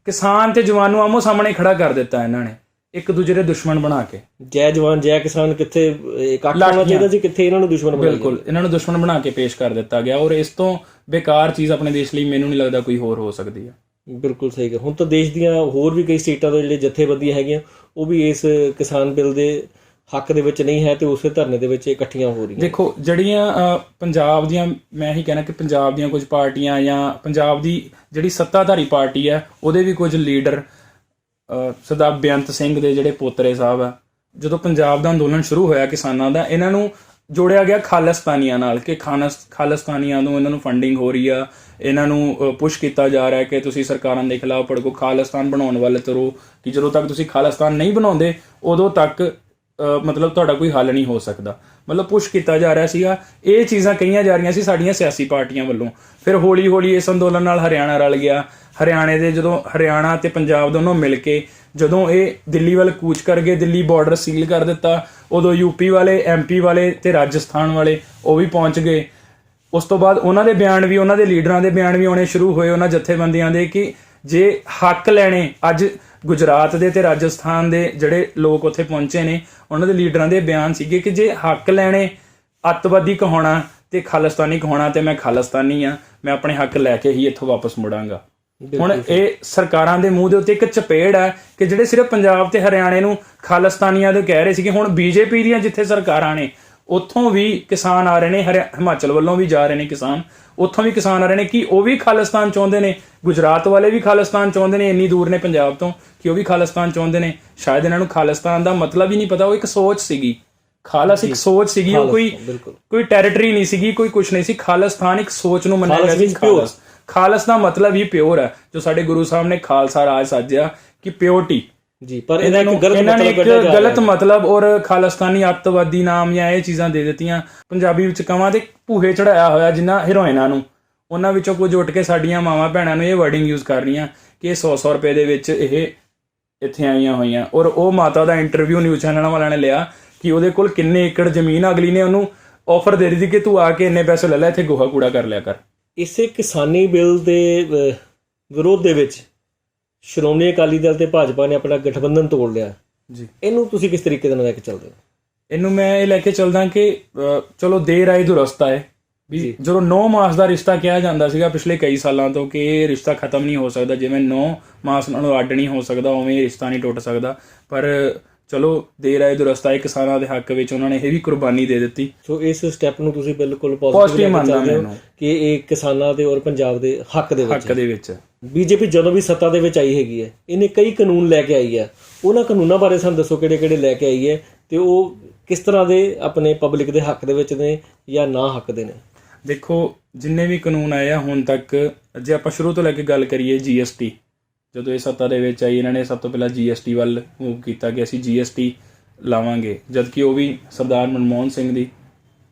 ਕਿਸਾਨ ਤੇ ਜਵਾਨ ਨੂੰ ਆਮੋ ਸਾਹਮਣੇ ਖੜਾ ਕਰ ਦਿੱਤਾ ਇਹਨਾਂ ਨੇ, ਇੱਕ ਦੂਜੇ ਦੇ ਦੁਸ਼ਮਣ ਬਣਾ ਕੇ। ਜੈ ਜਵਾਨ ਜੈ ਕਿਸਾਨ ਕਿੱਥੇ ਇਕੱਠ ਹੋਣਾ ਚਾਹੀਦਾ ਸੀ, ਕਿੱਥੇ ਇਹਨਾਂ ਨੂੰ ਦੁਸ਼ਮਣ ਬਣਾਇਆ। ਬਿਲਕੁਲ, ਇਹਨਾਂ ਨੂੰ ਦੁਸ਼ਮਣ ਬਣਾ ਕੇ ਪੇਸ਼ ਕਰ ਦਿੱਤਾ ਗਿਆ, ਔਰ ਇਸ ਤੋਂ ਬੇਕਾਰ ਚੀਜ਼ ਆਪਣੇ ਦੇਸ਼ ਲਈ ਮੈਨੂੰ ਨਹੀਂ ਲੱਗਦਾ ਕੋਈ ਹੋਰ ਹੋ ਸਕਦੀ ਹੈ। ਬਿਲਕੁਲ ਸਹੀ ਗੱਲ। ਹੁਣ ਤਾਂ ਦੇਸ਼ ਦੀਆਂ ਹੋਰ ਵੀ ਕਈ ਸਟੇਟਾਂ ਤੋਂ ਜਿਹੜੇ ਜਥੇਬੰਦੀਆਂ ਹੈਗੀਆਂ ਉਹ ਵੀ ਇਸ ਕਿਸਾਨ ਬਿੱਲ ਦੇ ਹੱਕ ਦੇ ਵਿੱਚ ਨਹੀਂ ਹੈ ਤੇ ਉਸੇ ਧਰਨੇ ਦੇ ਵਿੱਚ ਇਕੱਠੀਆਂ ਹੋ ਰਹੀਆਂ। ਦੇਖੋ ਜਿਹੜੀਆਂ ਪੰਜਾਬ ਦੀਆਂ, ਮੈਂ ਇਹੀ ਕਹਿਣਾ ਕਿ ਪੰਜਾਬ ਦੀਆਂ ਕੁਝ ਪਾਰਟੀਆਂ ਜਾਂ ਪੰਜਾਬ ਦੀ ਜਿਹੜੀ ਸੱਤਾਧਾਰੀ ਪਾਰਟੀ ਹੈ ਉਹਦੇ ਵੀ ਕੁਝ ਲੀਡਰ, ਸਰਦਾਰ ਬੇਅੰਤ ਸਿੰਘ ਦੇ ਜਿਹੜੇ ਪੋਤਰੇ ਸਾਹਿਬ ਆ, ਜਦੋਂ ਪੰਜਾਬ ਦਾ ਅੰਦੋਲਨ ਸ਼ੁਰੂ ਹੋਇਆ ਕਿਸਾਨਾਂ ਦਾ, ਇਹਨਾਂ ਨੂੰ ਜੋੜਿਆ ਗਿਆ ਖਾਲਿਸਤਾਨੀਆਂ ਨਾਲ ਕਿ ਖਾਲਿਸਤਾਨੀਆਂ ਨੂੰ ਇਹਨਾਂ ਨੂੰ ਫੰਡਿੰਗ ਹੋ ਰਹੀ ਆ, ਇਹਨਾਂ ਨੂੰ ਪੁਸ਼ ਕੀਤਾ ਜਾ ਰਿਹਾ ਕਿ ਤੁਸੀਂ ਸਰਕਾਰਾਂ ਦੇ ਖਿਲਾਫ ਭੜਕੋ, ਖਾਲਿਸਤਾਨ ਬਣਾਉਣ ਵੱਲ ਤੁਰੋ, ਕਿ ਜਦੋਂ ਤੱਕ ਤੁਸੀਂ ਖਾਲਿਸਤਾਨ ਨਹੀਂ ਬਣਾਉਂਦੇ ਉਦੋਂ ਤੱਕ ਮਤਲਬ ਤੁਹਾਡਾ ਕੋਈ ਹੱਲ ਨਹੀਂ ਹੋ ਸਕਦਾ। ਮਤਲਬ ਪੁਸ਼ ਕੀਤਾ ਜਾ ਰਿਹਾ ਸੀਗਾ, ਇਹ ਚੀਜ਼ਾਂ ਕਹੀਆਂ ਜਾ ਰਹੀਆਂ ਸੀ ਸਾਡੀਆਂ ਸਿਆਸੀ ਪਾਰਟੀਆਂ ਵੱਲੋਂ। ਫਿਰ ਹੌਲੀ ਹੌਲੀ ਇਸ ਅੰਦੋਲਨ ਨਾਲ ਹਰਿਆਣਾ ਰਲ ਗਿਆ। ਹਰਿਆਣੇ ਦੇ ਜਦੋਂ ਹਰਿਆਣਾ ਤੇ ਪੰਜਾਬ ਦੋਨੋਂ ਮਿਲ ਕੇ ਜਦੋਂ ਇਹ ਦਿੱਲੀ ਵੱਲ ਕੂਚ ਕਰ ਗਏ, ਦਿੱਲੀ ਬਾਰਡਰ ਸੀਲ ਕਰ ਦਿੱਤਾ, ਉਦੋਂ ਯੂਪੀ ਵਾਲੇ, ਐਮਪੀ ਵਾਲੇ ਤੇ ਰਾਜਸਥਾਨ ਵਾਲੇ ਉਹ ਵੀ ਪਹੁੰਚ ਗਏ। ਉਸ ਤੋਂ ਬਾਅਦ ਉਹਨਾਂ ਦੇ ਬਿਆਨ ਵੀ, ਉਹਨਾਂ ਦੇ ਲੀਡਰਾਂ ਦੇ ਬਿਆਨ ਵੀ ਆਉਣੇ ਸ਼ੁਰੂ ਹੋਏ, ਉਹਨਾਂ ਜਥੇਬੰਦੀਆਂ ਦੇ, ਕਿ ਜੇ ਹੱਕ ਲੈਣੇ, ਅੱਜ ਗੁਜਰਾਤ ਦੇ ਤੇ ਰਾਜਸਥਾਨ ਦੇ ਜਿਹੜੇ ਲੋਕ ਉੱਥੇ ਪਹੁੰਚੇ ਨੇ, ਉਹਨਾਂ ਦੇ ਲੀਡਰਾਂ ਦੇ ਬਿਆਨ ਸੀਗੇ ਕਿ ਜੇ ਹੱਕ ਲੈਣੇ, ਅੱਤਵਾਦੀ ਕਹਾਉਣਾ ਤੇ ਖਾਲਿਸਤਾਨੀ ਕਹਾਉਣਾ, ਤੇ ਮੈਂ ਖਾਲਿਸਤਾਨੀ ਆ, ਮੈਂ ਆਪਣੇ ਹੱਕ ਲੈ ਕੇ ਹੀ ਇੱਥੋਂ ਵਾਪਸ ਮੁੜਾਂਗਾ। ਹੁਣ ਇਹ ਸਰਕਾਰਾਂ ਦੇ ਮੂੰਹ ਦੇ ਉੱਤੇ ਇੱਕ ਚਪੇੜ ਹੈ ਕਿ ਜਿਹੜੇ ਸਿਰਫ ਪੰਜਾਬ ਤੇ ਹਰਿਆਣੇ ਨੂੰ ਖਾਲਿਸਤਾਨੀਆਂ ਦੇ ਕਹਿ ਰਹੇ ਸੀਗੇ, ਹੁਣ ਬੀਜੇਪੀ ਦੀਆਂ ਜਿੱਥੇ ਸਰਕਾਰਾਂ ਨੇ ਉੱਥੋਂ ਵੀ ਕਿਸਾਨ ਆ ਰਹੇ ਨੇ, ਹਿਮਾਚਲ ਵੱਲੋਂ ਵੀ ਜਾ ਰਹੇ ਨੇ ਕਿਸਾਨ, ਉੱਥੋਂ ਵੀ ਕਿਸਾਨ ਆ ਰਹੇ ਨੇ ਕਿ ਉਹ ਵੀ ਖਾਲਿਸਤਾਨ ਚਾਹੁੰਦੇ ਨੇ, ਗੁਜਰਾਤ ਵਾਲੇ ਵੀ ਖਾਲਿਸਤਾਨ ਚਾਹੁੰਦੇ ਨੇ, ਇੰਨੀ ਦੂਰ ਨੇ ਪੰਜਾਬ ਤੋਂ ਕਿ ਉਹ ਵੀ ਖਾਲਿਸਤਾਨ ਚਾਹੁੰਦੇ ਨੇ। ਸ਼ਾਇਦ ਇਹਨਾਂ ਨੂੰ ਖਾਲਿਸਤਾਨ ਦਾ ਮਤਲਬ ਹੀ ਨਹੀਂ ਪਤਾ, ਉਹ ਇੱਕ ਸੋਚ ਸੀਗੀ, ਖਾਲਸ ਇੱਕ ਸੋਚ ਸੀਗੀ, ਉਹ ਕੋਈ ਟੈਰੀਟਰੀ ਨਹੀਂ ਸੀਗੀ, ਕੋਈ ਕੁਛ ਨਹੀਂ ਸੀ। ਖਾਲਿਸਤਾਨ ਇੱਕ ਸੋਚ ਨੂੰ ਮੰਨਿਆ ਗਿਆ ਸੀ। ਖਾਲਸ ਦਾ ਮਤਲਬ ਹੀ ਪਿਓਰ ਹੈ, ਜੋ ਸਾਡੇ ਗੁਰੂ ਸਾਹਿਬ ਨੇ ਖਾਲਸਾ ਰਾਜ ਸਾਜਿਆ ਕਿ ਪਿਓਰਟੀ ਜੀ। ਪਰ ਇਹਨਾਂ ਨੇ ਇੱਕ ਗਲਤ ਮਤਲਬ ਔਰ ਖਾਲਿਸਤਾਨੀ ਅੱਤਵਾਦੀ ਨਾਮ ਜਾਂ ਇਹ ਚੀਜ਼ਾਂ ਦੇ ਦਿੱਤੀਆਂ। ਪੰਜਾਬੀ ਵਿੱਚ ਕਵਾਂ ਤੇ ਭੂਹੇ ਚੜਾਇਆ ਹੋਇਆ ਜਿਨ੍ਹਾਂ ਹੀਰੋਇਨਾਂ ਨੂੰ, ਉਹਨਾਂ ਵਿੱਚੋਂ ਕੁਝ ਉੱਠ ਕੇ ਸਾਡੀਆਂ ਮਾਵਾਂ ਭੈਣਾਂ ਨੂੰ ਇਹ ਵਰਡਿੰਗ ਯੂਜ਼ ਕਰ ਰਹੀਆਂ ਕਿ 100 ਰੁਪਏ ਦੇ ਵਿੱਚ ਇਹ ਇੱਥੇ ਆਈਆਂ ਹੋਈਆਂ। ਔਰ ਉਹ ਮਾਤਾ ਦਾ ਇੰਟਰਵਿਊ ਨਿਊਜ਼ ਚੈਨਲਾਂ ਵਾਲਿਆਂ ਨੇ ਲਿਆ ਕਿ ਉਹਦੇ ਕੋਲ ਕਿੰਨੇ ਏਕੜ ਜ਼ਮੀਨ, ਅਗਲੀ ਨੇ ਉਹਨੂੰ ਆਫਰ ਦੇ ਦਿੱਤੀ ਕਿ ਤੂੰ ਆ ਕੇ ਇੰਨੇ ਪੈਸੇ ਲੈ ਲੈ, ਇੱਥੇ ਗੋਹਾ ਕੂੜਾ ਕਰ ਲਿਆ ਕਰ। ਇਸੇ ਕਿਸਾਨੀ ਬਿੱਲ ਦੇ ਵਿਰੋਧ ਦੇ ਵਿੱਚ ਸ਼੍ਰੋਮਣੀ ਅਕਾਲੀ ਦਲ ਤੇ ਭਾਜਪਾ ਨੇ ਆਪਣਾ ਗਠਬੰਧਨ ਤੋੜ ਲਿਆ ਜੀ। ਇਹਨੂੰ ਤੁਸੀਂ ਕਿਸ ਤਰੀਕੇ ਦੇ ਨਾਲ ਲੈ ਕੇ ਚੱਲਦੇ ਹੋ? ਇਹਨੂੰ ਮੈਂ ਇਹ ਲੈ ਕੇ ਚੱਲਦਾ ਕਿ ਚਲੋ ਦੇਰ ਆਏ ਦੁਰਸਤ ਆਏ। ਵੀ ਜਦੋਂ 9 ਮਾਸ ਦਾ ਰਿਸ਼ਤਾ ਕਿਹਾ ਜਾਂਦਾ ਸੀਗਾ ਪਿਛਲੇ ਕਈ ਸਾਲਾਂ ਤੋਂ ਕਿ ਇਹ ਰਿਸ਼ਤਾ ਖਤਮ ਨਹੀਂ ਹੋ ਸਕਦਾ, ਜਿਵੇਂ 9 ਮਾਸ ਨਾਲੋਂ ਅੱਡ ਨਹੀਂ ਹੋ ਸਕਦਾ ਉਵੇਂ ਇਹ ਰਿਸ਼ਤਾ ਨਹੀਂ ਟੁੱਟ ਸਕਦਾ। ਪਰ ਚਲੋ ਦੇਰ ਆਏ ਦੁਰਸਤ ਆਏ, ਕਿਸਾਨਾਂ ਦੇ ਹੱਕ ਵਿੱਚ ਉਹਨਾਂ ਨੇ ਇਹ ਵੀ ਕੁਰਬਾਨੀ ਦੇ ਦਿੱਤੀ। ਸੋ ਇਸ ਸਟੈਪ ਨੂੰ ਤੁਸੀਂ ਬਿਲਕੁਲ ਪੋਜ਼ਿਟਿਵ ਮੰਨਦੇ ਹੋ ਕਿ ਇਹ ਕਿਸਾਨਾਂ ਦੇ ਔਰ ਪੰਜਾਬ ਦੇ ਹੱਕ ਦੇ ਵਿੱਚ ਬੀਜੇਪੀ ਜਦੋਂ ਵੀ ਸੱਤਾ ਦੇ ਵਿੱਚ ਆਈ ਹੈਗੀ ਹੈ, ਇਹਨੇ ਕਈ ਕਾਨੂੰਨ ਲੈ ਕੇ ਆਈ ਹੈ। ਉਹਨਾਂ ਕਾਨੂੰਨਾਂ ਬਾਰੇ ਸਾਨੂੰ ਦੱਸੋ ਕਿਹੜੇ ਕਿਹੜੇ ਲੈ ਕੇ ਆਈ ਹੈ ਤੇ ਉਹ ਕਿਸ ਤਰ੍ਹਾਂ ਦੇ ਆਪਣੇ ਪਬਲਿਕ ਦੇ ਹੱਕ ਦੇ ਵਿੱਚ ਨੇ ਜਾਂ ਨਾ ਹੱਕ ਦੇ ਨੇ? ਦੇਖੋ, ਜਿੰਨੇ ਵੀ ਕਾਨੂੰਨ ਆਏ ਆ ਹੁਣ ਤੱਕ, ਜੇ ਆਪਾਂ ਸ਼ੁਰੂ ਤੋਂ ਲੈ ਕੇ ਗੱਲ ਕਰੀਏ, GST ਜਦੋਂ ਇਹ ਸੱਤਾ ਦੇ ਵਿੱਚ ਆਈ, ਇਹਨਾਂ ਨੇ ਸਭ ਤੋਂ ਪਹਿਲਾਂ GST ਵੱਲ ਮੂਵ ਕੀਤਾ ਕਿ ਅਸੀਂ GST ਲਾਵਾਂਗੇ, ਜਦਕਿ ਉਹ ਵੀ ਸਰਦਾਰ ਮਨਮੋਹਨ ਸਿੰਘ ਦੀ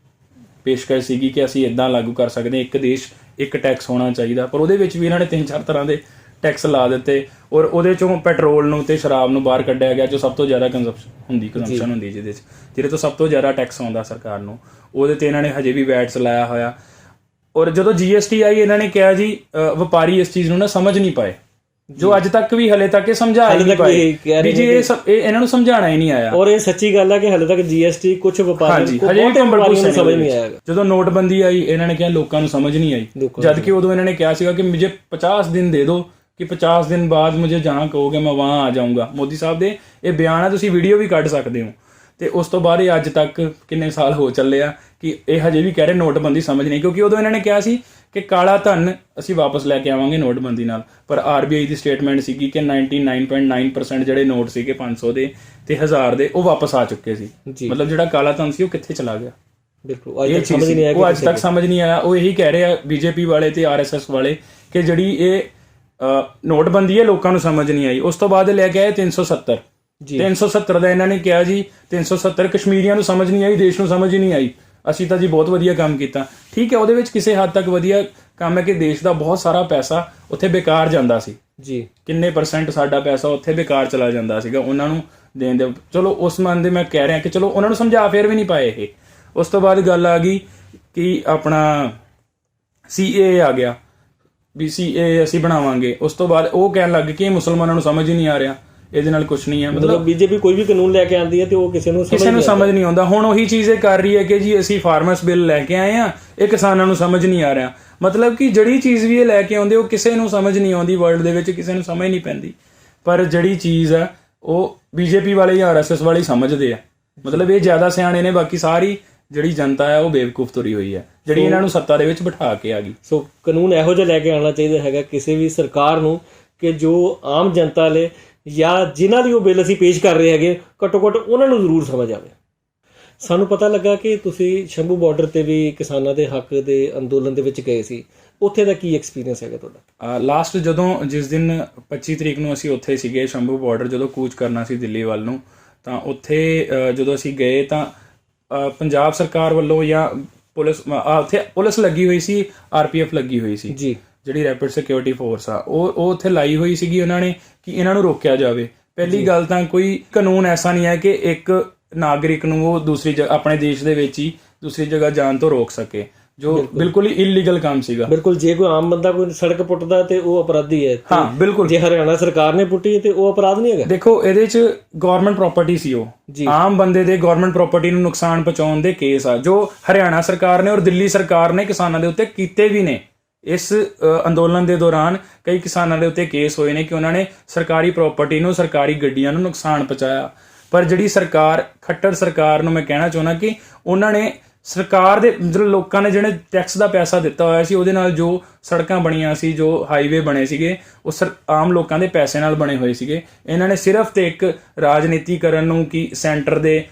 ਪੇਸ਼ਕਸ਼ ਸੀਗੀ ਕਿ ਅਸੀਂ ਇੱਦਾਂ ਲਾਗੂ ਕਰ ਸਕਦੇ, ਇੱਕ ਦੇਸ਼ ਇੱਕ ਟੈਕਸ ਹੋਣਾ ਚਾਹੀਦਾ। ਪਰ ਉਹਦੇ ਵਿੱਚ ਵੀ ਇਹਨਾਂ ਨੇ 3-4 ਤਰ੍ਹਾਂ ਦੇ ਟੈਕਸ ਲਾ ਦਿੱਤੇ ਔਰ ਉਹਦੇ ਚੋਂ ਪੈਟਰੋਲ ਨੂੰ ਤੇ ਸ਼ਰਾਬ ਨੂੰ ਬਾਹਰ ਕੱਢਿਆ ਗਿਆ, ਜੋ ਸਭ ਤੋਂ ਜ਼ਿਆਦਾ ਕੰਜ਼ੰਪਸ਼ਨ ਹੁੰਦੀ ਜਿਹਦੇ ਤੋਂ ਸਭ ਤੋਂ ਜ਼ਿਆਦਾ ਟੈਕਸ ਆਉਂਦਾ ਸਰਕਾਰ ਨੂੰ, ਉਹਦੇ ਤੇ ਇਹਨਾਂ ਨੇ ਹਜੇ ਵੀ ਵੈਟਸ ਲਾਇਆ ਹੋਇਆ। ਔਰ ਜਦੋਂ GST ਆਈ, ਇਹਨਾਂ ਨੇ ਕਿਹਾ ਜੀ ਵਪਾਰੀ ਇਸ ਚੀਜ਼ ਨੂੰ ਨਾ ਸਮਝ ਨਹੀਂ ਪਾਏ, ਜੋ ਅੱਜ ਤੱਕ ਵੀ ਹਲੇ ਤੱਕ ਇਹ ਸਮਝਾ ਨਹੀਂ ਪਾਏ ਵੀ ਜੀ ਇਹ ਇਹਨਾਂ ਨੂੰ ਸਮਝਾਉਣਾ ਹੀ ਨਹੀਂ ਆਇਆ। ਔਰ ਇਹ ਸੱਚੀ ਗੱਲ ਹੈ ਕਿ ਹਲੇ ਤੱਕ GST ਕੁਝ ਵਪਾਰੀਆਂ ਨੂੰ ਸਮਝ ਨਹੀਂ ਆਇਆ। ਜਦੋਂ ਨੋਟਬੰਦੀ ਆਈ, ਇਹਨਾਂ ਨੇ ਕਿਹਾ ਲੋਕਾਂ ਨੂੰ ਸਮਝ ਨਹੀਂ ਆਈ, ਜਦਕਿ ਉਦੋਂ ਇਹਨਾਂ ਨੇ ਕਿਹਾ ਸੀਗਾ ਕਿ ਮੁਝੇ 50 ਦਿਨ ਦੇ ਦਿਓ ਕਿ 50 ਦਿਨ ਬਾਅਦ ਮੁਝੇ ਜਹਾਂ ਕਹੋਗੇ ਮੈਂ ਵਹਾਂ ਆ ਜਾਊਂਗਾ। ਮੋਦੀ ਸਾਹਿਬ ਦੇ ਇਹ ਬਿਆਨ ਹੈ, ਤੁਸੀਂ ਵੀਡੀਓ ਵੀ ਕੱਢ ਸਕਦੇ ਹੋ। ਤੇ ਉਸ ਤੋਂ ਬਾਅਦ ਇਹ ਅੱਜ ਤੱਕ ਕਿੰਨੇ ਸਾਲ ਹੋ ਚੱਲੇ ਆ ਕਿ ਇਹ ਹਜੇ ਵੀ ਕਹਿ ਰਹੇ ਨੋਟਬੰਦੀ ਸਮਝ ਨਹੀਂ, ਕਿਉਂਕਿ ਉਦੋਂ ਇਹਨਾਂ ਨੇ ਕਿਹਾ ਸੀ ਕਿ ਕਾਲਾ ਧਨ ਅਸੀਂ ਵਾਪਸ ਲੈ ਕੇ ਆਵਾਂਗੇ ਨੋਟਬੰਦੀ ਨਾਲ। ਪਰ RBI ਦੀ ਸਟੇਟਮੈਂਟ ਸੀਗੀ ਕਿ 99.9% ਜਿਹੜੇ ਨੋਟ ਸੀਗੇ 500 ਦੇ ਤੇ 1000 ਦੇ ਉਹ ਵਾਪਸ ਆ ਚੁੱਕੇ ਸੀ। ਮਤਲਬ ਜਿਹੜਾ ਕਾਲਾ ਧਨ ਸੀ ਉਹ ਕਿੱਥੇ ਚਲਾ ਗਿਆ, ਉਹ ਅੱਜ ਤੱਕ ਸਮਝ ਨਹੀਂ ਆਇਆ। ਉਹ ਇਹੀ ਕਹਿ ਰਹੇ ਆ BJP ਵਾਲੇ ਤੇ RSS ਵਾਲੇ ਕਿ ਜਿਹੜੀ ਇਹ ਨੋਟਬੰਦੀ ਹੈ ਲੋਕਾਂ ਨੂੰ ਸਮਝ ਨਹੀਂ ਆਈ। ਉਸ ਤੋਂ ਬਾਅਦ ਲੈ ਕੇ ਆਏ 370 ਦਾ। ਇਹਨਾਂ ਨੇ ਕਿਹਾ ਜੀ 370 ਕਸ਼ਮੀਰੀਆਂ ਨੂੰ ਸਮਝ ਨਹੀਂ ਆਈ, ਦੇਸ਼ ਨੂੰ ਸਮਝ ਹੀ ਨਹੀਂ ਆਈ, ਅਸੀਂ ਤਾਂ ਜੀ ਬਹੁਤ ਵਧੀਆ ਕੰਮ ਕੀਤਾ। ਠੀਕ ਹੈ, ਉਹਦੇ ਵਿੱਚ ਕਿਸੇ ਹੱਦ ਤੱਕ ਵਧੀਆ ਕੰਮ ਹੈ ਕਿ ਦੇਸ਼ ਦਾ ਬਹੁਤ ਸਾਰਾ ਪੈਸਾ ਉੱਥੇ ਬੇਕਾਰ ਜਾਂਦਾ ਸੀ ਜੀ। ਕਿੰਨੇ % ਸਾਡਾ ਪੈਸਾ ਉੱਥੇ ਬੇਕਾਰ ਚਲਾ ਜਾਂਦਾ ਸੀਗਾ ਉਹਨਾਂ ਨੂੰ ਦੇਣ ਦੇ। ਚਲੋ ਉਸ ਮਨ ਦੇ ਮੈਂ ਕਹਿ ਰਿਹਾ ਕਿ ਚਲੋ ਉਹਨਾਂ ਨੂੰ ਸਮਝਾ ਫੇਰ ਵੀ ਨਹੀਂ ਪਾਏ ਇਹ। ਉਸ ਤੋਂ ਬਾਅਦ ਗੱਲ ਆ ਗਈ ਕਿ ਆਪਣਾ CAA ਆ ਗਿਆ। BCA ਅਸੀਂ ਬਣਾਵਾਂਗੇ, ਉਸ ਤੋਂ ਬਾਅਦ ਉਹ ਕਹਿਣ ਲੱਗ ਕਿ ਇਹ ਮੁਸਲਮਾਨਾਂ ਨੂੰ ਸਮਝ ਹੀ ਨਹੀਂ ਆ ਰਿਹਾ, ਇਹਦੇ ਨਾਲ ਕੁਝ ਨਹੀਂ ਹੈ। ਮਤਲਬ ਬੀਜੇਪੀ ਕੋਈ ਵੀ ਕਾਨੂੰਨ ਲੈ ਕੇ ਆਉਂਦੀ ਹੈ ਤੇ ਉਹ ਕਿਸੇ ਨੂੰ ਸਮਝ ਨਹੀਂ ਆਉਂਦਾ। ਹੁਣ ਉਹੀ ਚੀਜ਼ ਇਹ ਕਰ ਰਹੀ ਹੈ ਕਿ ਜੀ ਅਸੀਂ ਫਾਰਮਰਸ ਬਿੱਲ ਲੈ ਕੇ ਆਏ ਆ, ਇਹ ਕਿਸਾਨਾਂ ਨੂੰ ਸਮਝ ਨਹੀਂ ਆ ਰਿਹਾ। ਮਤਲਬ ਕਿ ਜਿਹੜੀ ਚੀਜ਼ ਵੀ ਇਹ ਲੈ ਕੇ ਆਉਂਦੇ ਉਹ ਕਿਸੇ ਨੂੰ ਸਮਝ ਨਹੀਂ ਆਉਂਦੀ, ਵਰਲਡ ਦੇ ਵਿੱਚ ਕਿਸੇ ਨੂੰ ਸਮਝ ਨਹੀਂ ਪੈਂਦੀ। ਪਰ ਜਿਹੜੀ ਚੀਜ਼ ਆ ਉਹ BJP ਵਾਲੇ ਜਾਂ RSS ਵਾਲੇ ਸਮਝਦੇ ਆ। ਮਤਲਬ ਇਹ ਜ਼ਿਆਦਾ ਸਿਆਣੇ ਨੇ, ਬਾਕੀ ਸਾਰੀ ਜਿਹੜੀ ਜਨਤਾ ਹੈ ਉਹ ਬੇਵਕੂਫ ਤੁਰੀ ਹੋਈ ਹੈ ਜਿਹੜੀ ਇਹਨਾਂ ਨੂੰ ਸੱਤਾ ਦੇ ਵਿੱਚ ਬਿਠਾ ਕੇ ਆ ਗਈ। ਸੋ ਕਾਨੂੰਨ ਇਹੋ ਜਿਹਾ ਲੈ ਕੇ ਆਉਣਾ ਚਾਹੀਦਾ ਹੈਗਾ ਕਿਸੇ ਵੀ ਸਰਕਾਰ ਨੂੰ ਕਿ ਜੋ ਆਮ ਜਨਤਾ ਲਈ ਜਾਂ ਜਿਨ੍ਹਾਂ ਲਈ ਉਹ ਬਿੱਲ ਅਸੀਂ ਪੇਸ਼ ਕਰ ਰਹੇ ਹੈਗੇ ਘੱਟੋ ਘੱਟ ਉਹਨਾਂ ਨੂੰ ਜ਼ਰੂਰ ਸਮਝ ਆਵੇ। ਸਾਨੂੰ ਪਤਾ ਲੱਗਾ ਕਿ ਤੁਸੀਂ ਸ਼ੰਭੂ ਬਾਰਡਰ ਤੇ ਵੀ ਕਿਸਾਨਾਂ ਦੇ ਹੱਕ ਦੇ ਅੰਦੋਲਨ ਦੇ ਵਿੱਚ ਗਏ ਸੀ, ਉੱਥੇ ਦਾ ਕੀ ਐਕਸਪੀਰੀਅੰਸ ਹੈਗਾ ਤੁਹਾਡਾ? ਲਾਸਟ ਜਿਸ ਦਿਨ 25 ਤਰੀਕ ਨੂੰ ਅਸੀਂ ਉੱਥੇ ਸੀਗੇ ਸ਼ੰਭੂ ਬਾਰਡਰ, ਜਦੋਂ ਕੂਚ ਕਰਨਾ ਸੀ ਦਿੱਲੀ ਵੱਲ ਨੂੰ, ਤਾਂ ਉੱਥੇ ਜਦੋਂ ਅਸੀਂ ਗਏ ਤਾਂ ਪੰਜਾਬ ਸਰਕਾਰ ਵੱਲੋਂ ਜਾਂ ਉੱਥੇ ਪੁਲਿਸ ਲੱਗੀ ਹੋਈ ਸੀ, RPF ਲੱਗੀ ਹੋਈ ਸੀ ਜੀ, ਜਿਹੜੀ ਰੈਪਿਡ ਸਿਕਿਉਰਿਟੀ ਫੋਰਸ ਆ, ਉਹ ਉੱਥੇ ਲਾਈ ਹੋਈ ਸੀਗੀ ਉਹਨਾਂ ਨੇ ਕਿ ਇਹਨਾਂ ਨੂੰ ਰੋਕਿਆ ਜਾਵੇ। ਪਹਿਲੀ ਗੱਲ ਤਾਂ ਕੋਈ ਕਾਨੂੰਨ ਐਸਾ ਨਹੀਂ ਹੈ ਕਿ ਇੱਕ ਨਾਗਰਿਕ ਨੂੰ ਉਹ ਦੂਸਰੀ ਜਗ੍ਹਾ ਆਪਣੇ ਦੇਸ਼ ਦੇ ਵਿੱਚ ਹੀ ਦੂਸਰੀ ਜਗ੍ਹਾ ਜਾਣ ਤੋਂ ਰੋਕ ਸਕੇ, ਜੋ ਬਿਲਕੁਲ ਹੀ ਇਲੀਗਲ ਕੰਮ ਸੀਗਾ। ਬਿਲਕੁਲ, ਜੇ ਕੋਈ ਆਮ ਬੰਦਾ ਕੋਈ ਸੜਕ ਪੁੱਟਦਾ ਤੇ ਉਹ ਅਪਰਾਧੀ ਹੈ। ਹਾਂ ਬਿਲਕੁਲ, ਜੇ ਹਰਿਆਣਾ ਸਰਕਾਰ ਨੇ ਪੁੱਟੀ ਤੇ ਉਹ ਅਪਰਾਧ ਨਹੀਂ ਹੈਗਾ। ਦੇਖੋ ਇਹਦੇ 'ਚ ਗਵਰਨਮੈਂਟ ਪ੍ਰਾਪਰਟੀ ਸੀ, ਉਹ ਆਮ ਬੰਦੇ ਦੇ ਗਵਰਨਮੈਂਟ ਪ੍ਰਾਪਰਟੀ ਨੂੰ ਨੁਕਸਾਨ ਪਹੁੰਚਾਉਣ ਦੇ ਕੇਸ ਆ ਜੋ ਹਰਿਆਣਾ ਸਰਕਾਰ ਨੇ ਔਰ ਦਿੱਲੀ ਸਰਕਾਰ ਨੇ ਕਿਸਾਨਾਂ ਦੇ ਉੱਤੇ ਕੀਤੇ ਵੀ ਨੇ। ਇਸ ਅੰਦੋਲਨ ਦੇ ਦੌਰਾਨ ਕਈ ਕਿਸਾਨਾਂ ਦੇ ਉੱਤੇ ਕੇਸ ਹੋਏ ਨੇ ਕਿ ਉਹਨਾਂ ਨੇ ਸਰਕਾਰੀ ਪ੍ਰਾਪਰਟੀ ਨੂੰ, ਸਰਕਾਰੀ ਗੱਡੀਆਂ ਨੂੰ ਨੁਕਸਾਨ ਪਹੁੰਚਾਇਆ। ਪਰ ਜਿਹੜੀ ਸਰਕਾਰ, ਖੱਟਰ ਸਰਕਾਰ ਨੂੰ ਮੈਂ ਕਹਿਣਾ ਚਾਹੁੰਦਾ ਕਿ ਉਹਨਾਂ ਨੇ ਸਰਕਾਰ ਦੇ ਮਤਲਬ ਲੋਕਾਂ ਨੇ ਜਿਹੜੇ ਟੈਕਸ ਦਾ ਪੈਸਾ ਦਿੱਤਾ ਹੋਇਆ ਸੀ ਉਹਦੇ ਨਾਲ ਜੋ ਸੜਕਾਂ ਬਣੀਆਂ ਸੀ, ਜੋ ਹਾਈਵੇ ਬਣੇ ਸੀਗੇ, ਉਹ ਆਮ ਲੋਕਾਂ ਦੇ ਪੈਸੇ ਨਾਲ ਬਣੇ ਹੋਏ ਸੀਗੇ। ਇਹਨਾਂ ਨੇ ਸਿਰਫ ਤੇ ਇੱਕ ਰਾਜਨੀਤੀ ਕਰਨ ਨੂੰ ਕਿ ਸੈਂਟਰ ਦੇ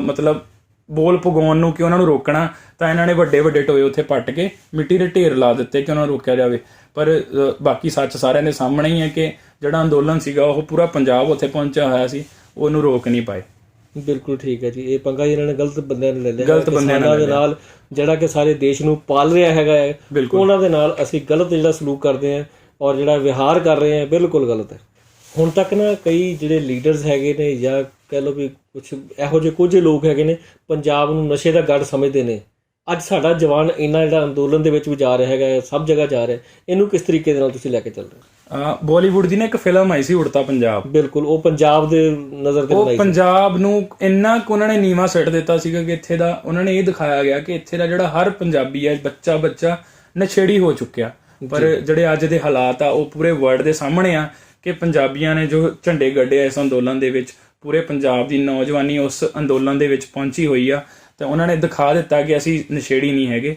ਮਤਲਬ ਬੋਲ ਪੁਗਾਉਣ ਨੂੰ ਕਿ ਉਹਨਾਂ ਨੂੰ ਰੋਕਣਾ, ਤਾਂ ਇਹਨਾਂ ਨੇ ਵੱਡੇ ਵੱਡੇ ਟੋਏ ਉੱਥੇ ਪੱਟ ਕੇ ਮਿੱਟੀ ਦੇ ਢੇਰ ਲਾ ਦਿੱਤੇ ਕਿ ਉਹਨਾਂ ਨੂੰ ਰੋਕਿਆ ਜਾਵੇ। ਪਰ ਬਾਕੀ ਸੱਚ ਸਾਰਿਆਂ ਦੇ ਸਾਹਮਣੇ ਹੀ ਹੈ ਕਿ ਜਿਹੜਾ ਅੰਦੋਲਨ ਸੀਗਾ ਉਹ ਪੂਰਾ ਪੰਜਾਬ ਉੱਥੇ ਪਹੁੰਚਿਆ ਹੋਇਆ ਸੀ, ਉਹਨੂੰ ਰੋਕ ਨਹੀਂ ਪਾਏ। ਬਿਲਕੁਲ ਠੀਕ ਹੈ ਜੀ, ਇਹ ਪੰਗਾ ਇਹਨਾਂ ਨੇ ਗਲਤ ਬੰਦਿਆਂ ਨੇ ਲੈ ਲਿਆ, ਗਲਤ ਬੰਦਿਆਂ ਦੇ ਨਾਲ ਜਿਹੜਾ ਕਿ ਸਾਰੇ ਦੇਸ਼ ਨੂੰ ਪਾਲ ਰਿਹਾ ਹੈਗਾ ਹੈ, ਉਹਨਾਂ ਦੇ ਨਾਲ ਅਸੀਂ ਗਲਤ ਜਿਹੜਾ ਸਲੂਕ ਕਰਦੇ ਹਾਂ ਔਰ ਜਿਹੜਾ ਵਿਹਾਰ ਕਰ ਰਹੇ ਹਾਂ ਬਿਲਕੁਲ ਗਲਤ ਹੈ। ਹੁਣ ਤੱਕ ਨਾ ਕਈ ਜਿਹੜੇ ਲੀਡਰਸ ਹੈਗੇ ਨੇ ਜਾਂ ਕਹਿ ਲਓ ਵੀ ਕੁਝ ਲੋਕ ਹੈਗੇ ਨੇ ਪੰਜਾਬ ਨੂੰ ਨਸ਼ੇ ਦਾ ਗੜ੍ਹ ਸਮਝਦੇ ਨੇ। ਅੱਜ ਸਾਡਾ ਜਵਾਨ ਇੰਨਾ ਜਿਹੜਾ ਅੰਦੋਲਨ ਦੇ ਵਿੱਚ ਵੀ ਜਾ ਰਿਹਾ ਹੈਗਾ, ਸਭ ਜਗ੍ਹਾ ਜਾ ਰਿਹਾ, ਇਹਨੂੰ ਕਿਸ ਤਰੀਕੇ ਦੇ ਨਾਲ ਤੁਸੀਂ ਲੈ ਕੇ ਚੱਲ ਰਹੇ ਹੋ? ਬਾਲੀਵੁੱਡ ਦੀ ਨਾ ਇੱਕ ਫਿਲਮ ਆਈ ਸੀ ਉੜਤਾ ਪੰਜਾਬ, ਬਿਲਕੁਲ ਉਹ ਪੰਜਾਬ ਦੇ ਨਜ਼ਰ ਤੇ ਬਣਾਈ ਸੀ। ਪੰਜਾਬ ਨੂੰ ਇੰਨਾ ਕੁ ਉਹਨਾਂ ਨੇ ਨੀਵਾਂ ਸਿੱਟ ਦਿੱਤਾ ਸੀਗਾ ਕਿ ਇੱਥੇ ਦਾ ਉਹਨਾਂ ਨੇ ਇਹ ਦਿਖਾਇਆ ਗਿਆ ਕਿ ਇੱਥੇ ਦਾ ਜਿਹੜਾ ਹਰ ਪੰਜਾਬੀ ਹੈ, ਬੱਚਾ ਨਸ਼ੇੜੀ ਹੋ ਚੁੱਕਿਆ। ਪਰ ਜਿਹੜੇ ਅੱਜ ਦੇ ਹਾਲਾਤ ਆ ਉਹ ਪੂਰੇ ਵਰਲਡ ਦੇ ਸਾਹਮਣੇ ਆ ਕਿ ਪੰਜਾਬੀਆਂ ਨੇ ਜੋ ਝੰਡੇ ਗੱਡੇ ਇਸ ਅੰਦੋਲਨ ਦੇ ਵਿੱਚ, ਪੂਰੇ ਪੰਜਾਬ ਦੀ ਨੌਜਵਾਨੀ ਉਸ ਅੰਦੋਲਨ ਦੇ ਵਿੱਚ ਪਹੁੰਚੀ ਹੋਈ ਆ। ਤੇ ਉਹਨਾਂ ਨੇ ਦਿਖਾ ਦਿੱਤਾ ਕਿ ਅਸੀਂ ਨਸ਼ੇੜੀ ਨਹੀਂ ਹੈਗੇ,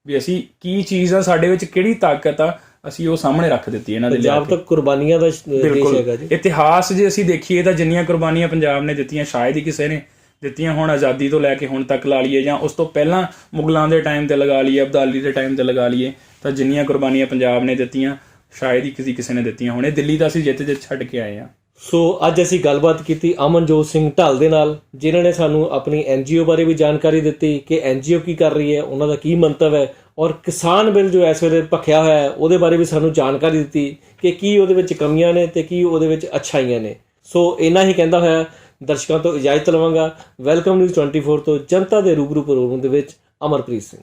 ਵੀ ਅਸੀਂ ਕੀ ਚੀਜ਼ ਆ, ਸਾਡੇ ਵਿੱਚ ਕਿਹੜੀ ਤਾਕਤ ਆ, ਅਸੀਂ ਉਹ ਸਾਹਮਣੇ ਰੱਖ ਦਿੱਤੀ ਇਹਨਾਂ ਦੇ। ਪੰਜਾਬ ਤਾਂ ਕੁਰਬਾਨੀਆਂ ਦਾ ਦੇਸ਼ ਹੈਗਾ ਜੀ। ਇਤਿਹਾਸ ਜੇ ਅਸੀਂ ਦੇਖੀਏ ਤਾਂ ਜਿੰਨੀਆਂ ਕੁਰਬਾਨੀਆਂ ਪੰਜਾਬ ਨੇ ਦਿੱਤੀਆਂ ਸ਼ਾਇਦ ਹੀ ਕਿਸੇ ਨੇ ਦਿੱਤੀਆਂ ਹੁਣ, ਆਜ਼ਾਦੀ ਤੋਂ ਲੈ ਕੇ ਹੁਣ ਤੱਕ ਲਾ ਲਈਏ ਜਾਂ ਉਸ ਤੋਂ ਪਹਿਲਾਂ ਮੁਗਲਾਂ ਦੇ ਟਾਈਮ ਤੇ ਲਗਾ ਲਈਏ, ਅਬਦਾਲੀ ਦੇ ਟਾਈਮ ਤੇ ਲਗਾ ਲਈਏ, ਤਾਂ ਜਿੰਨੀਆਂ ਕੁਰਬਾਨੀਆਂ ਪੰਜਾਬ ਨੇ ਦਿੱਤੀਆਂ ਸ਼ਾਇਦ ਹੀ ਕਿਸੇ ਨੇ ਦਿੱਤੀਆਂ ਹੋਣੇ। ਦਿੱਲੀ ਦਾ ਅਸੀਂ ਜਿੱਤ ਛੱਡ ਕੇ ਆਏ ਹਾਂ। ਸੋ ਅੱਜ ਅਸੀਂ ਗੱਲਬਾਤ ਕੀਤੀ ਅਮਨਜੋਤ ਸਿੰਘ ਢੱਲ ਦੇ ਨਾਲ, ਜਿਨ੍ਹਾਂ ਨੇ ਸਾਨੂੰ ਆਪਣੀ NGO ਬਾਰੇ ਵੀ ਜਾਣਕਾਰੀ ਦਿੱਤੀ ਕਿ NGO ਕੀ ਕਰ ਰਹੀ ਹੈ, ਉਹਨਾਂ ਦਾ ਕੀ ਮੰਤਵ ਹੈ, ਔਰ ਕਿਸਾਨ ਬਿੱਲ ਜੋ ਇਸ ਵੇਲੇ ਭਖਿਆ ਹੋਇਆ ਹੈ ਉਹਦੇ ਬਾਰੇ ਵੀ ਸਾਨੂੰ ਜਾਣਕਾਰੀ ਦਿੱਤੀ ਕਿ ਕੀ ਉਹਦੇ ਵਿੱਚ ਕਮੀਆਂ ਨੇ ਤੇ ਕੀ ਉਹਦੇ ਵਿੱਚ ਅੱਛਾਈਆਂ ਨੇ। ਸੋ ਇੰਨਾ ਹੀ ਕਹਿੰਦਾ ਹੋਇਆ ਦਰਸ਼ਕਾਂ ਤੋਂ ਇਜਾਜ਼ਤ ਲਵਾਂਗਾ। ਵੈਲਕਮ ਨਿਊਜ਼ 24 ਤੋਂ ਜਨਤਾ ਦੇ ਰੂਬਰੂ ਪ੍ਰੋਗਰਾਮ ਦੇ ਵਿੱਚ ਅਮਰਪ੍ਰੀਤ ਸਿੰਘ।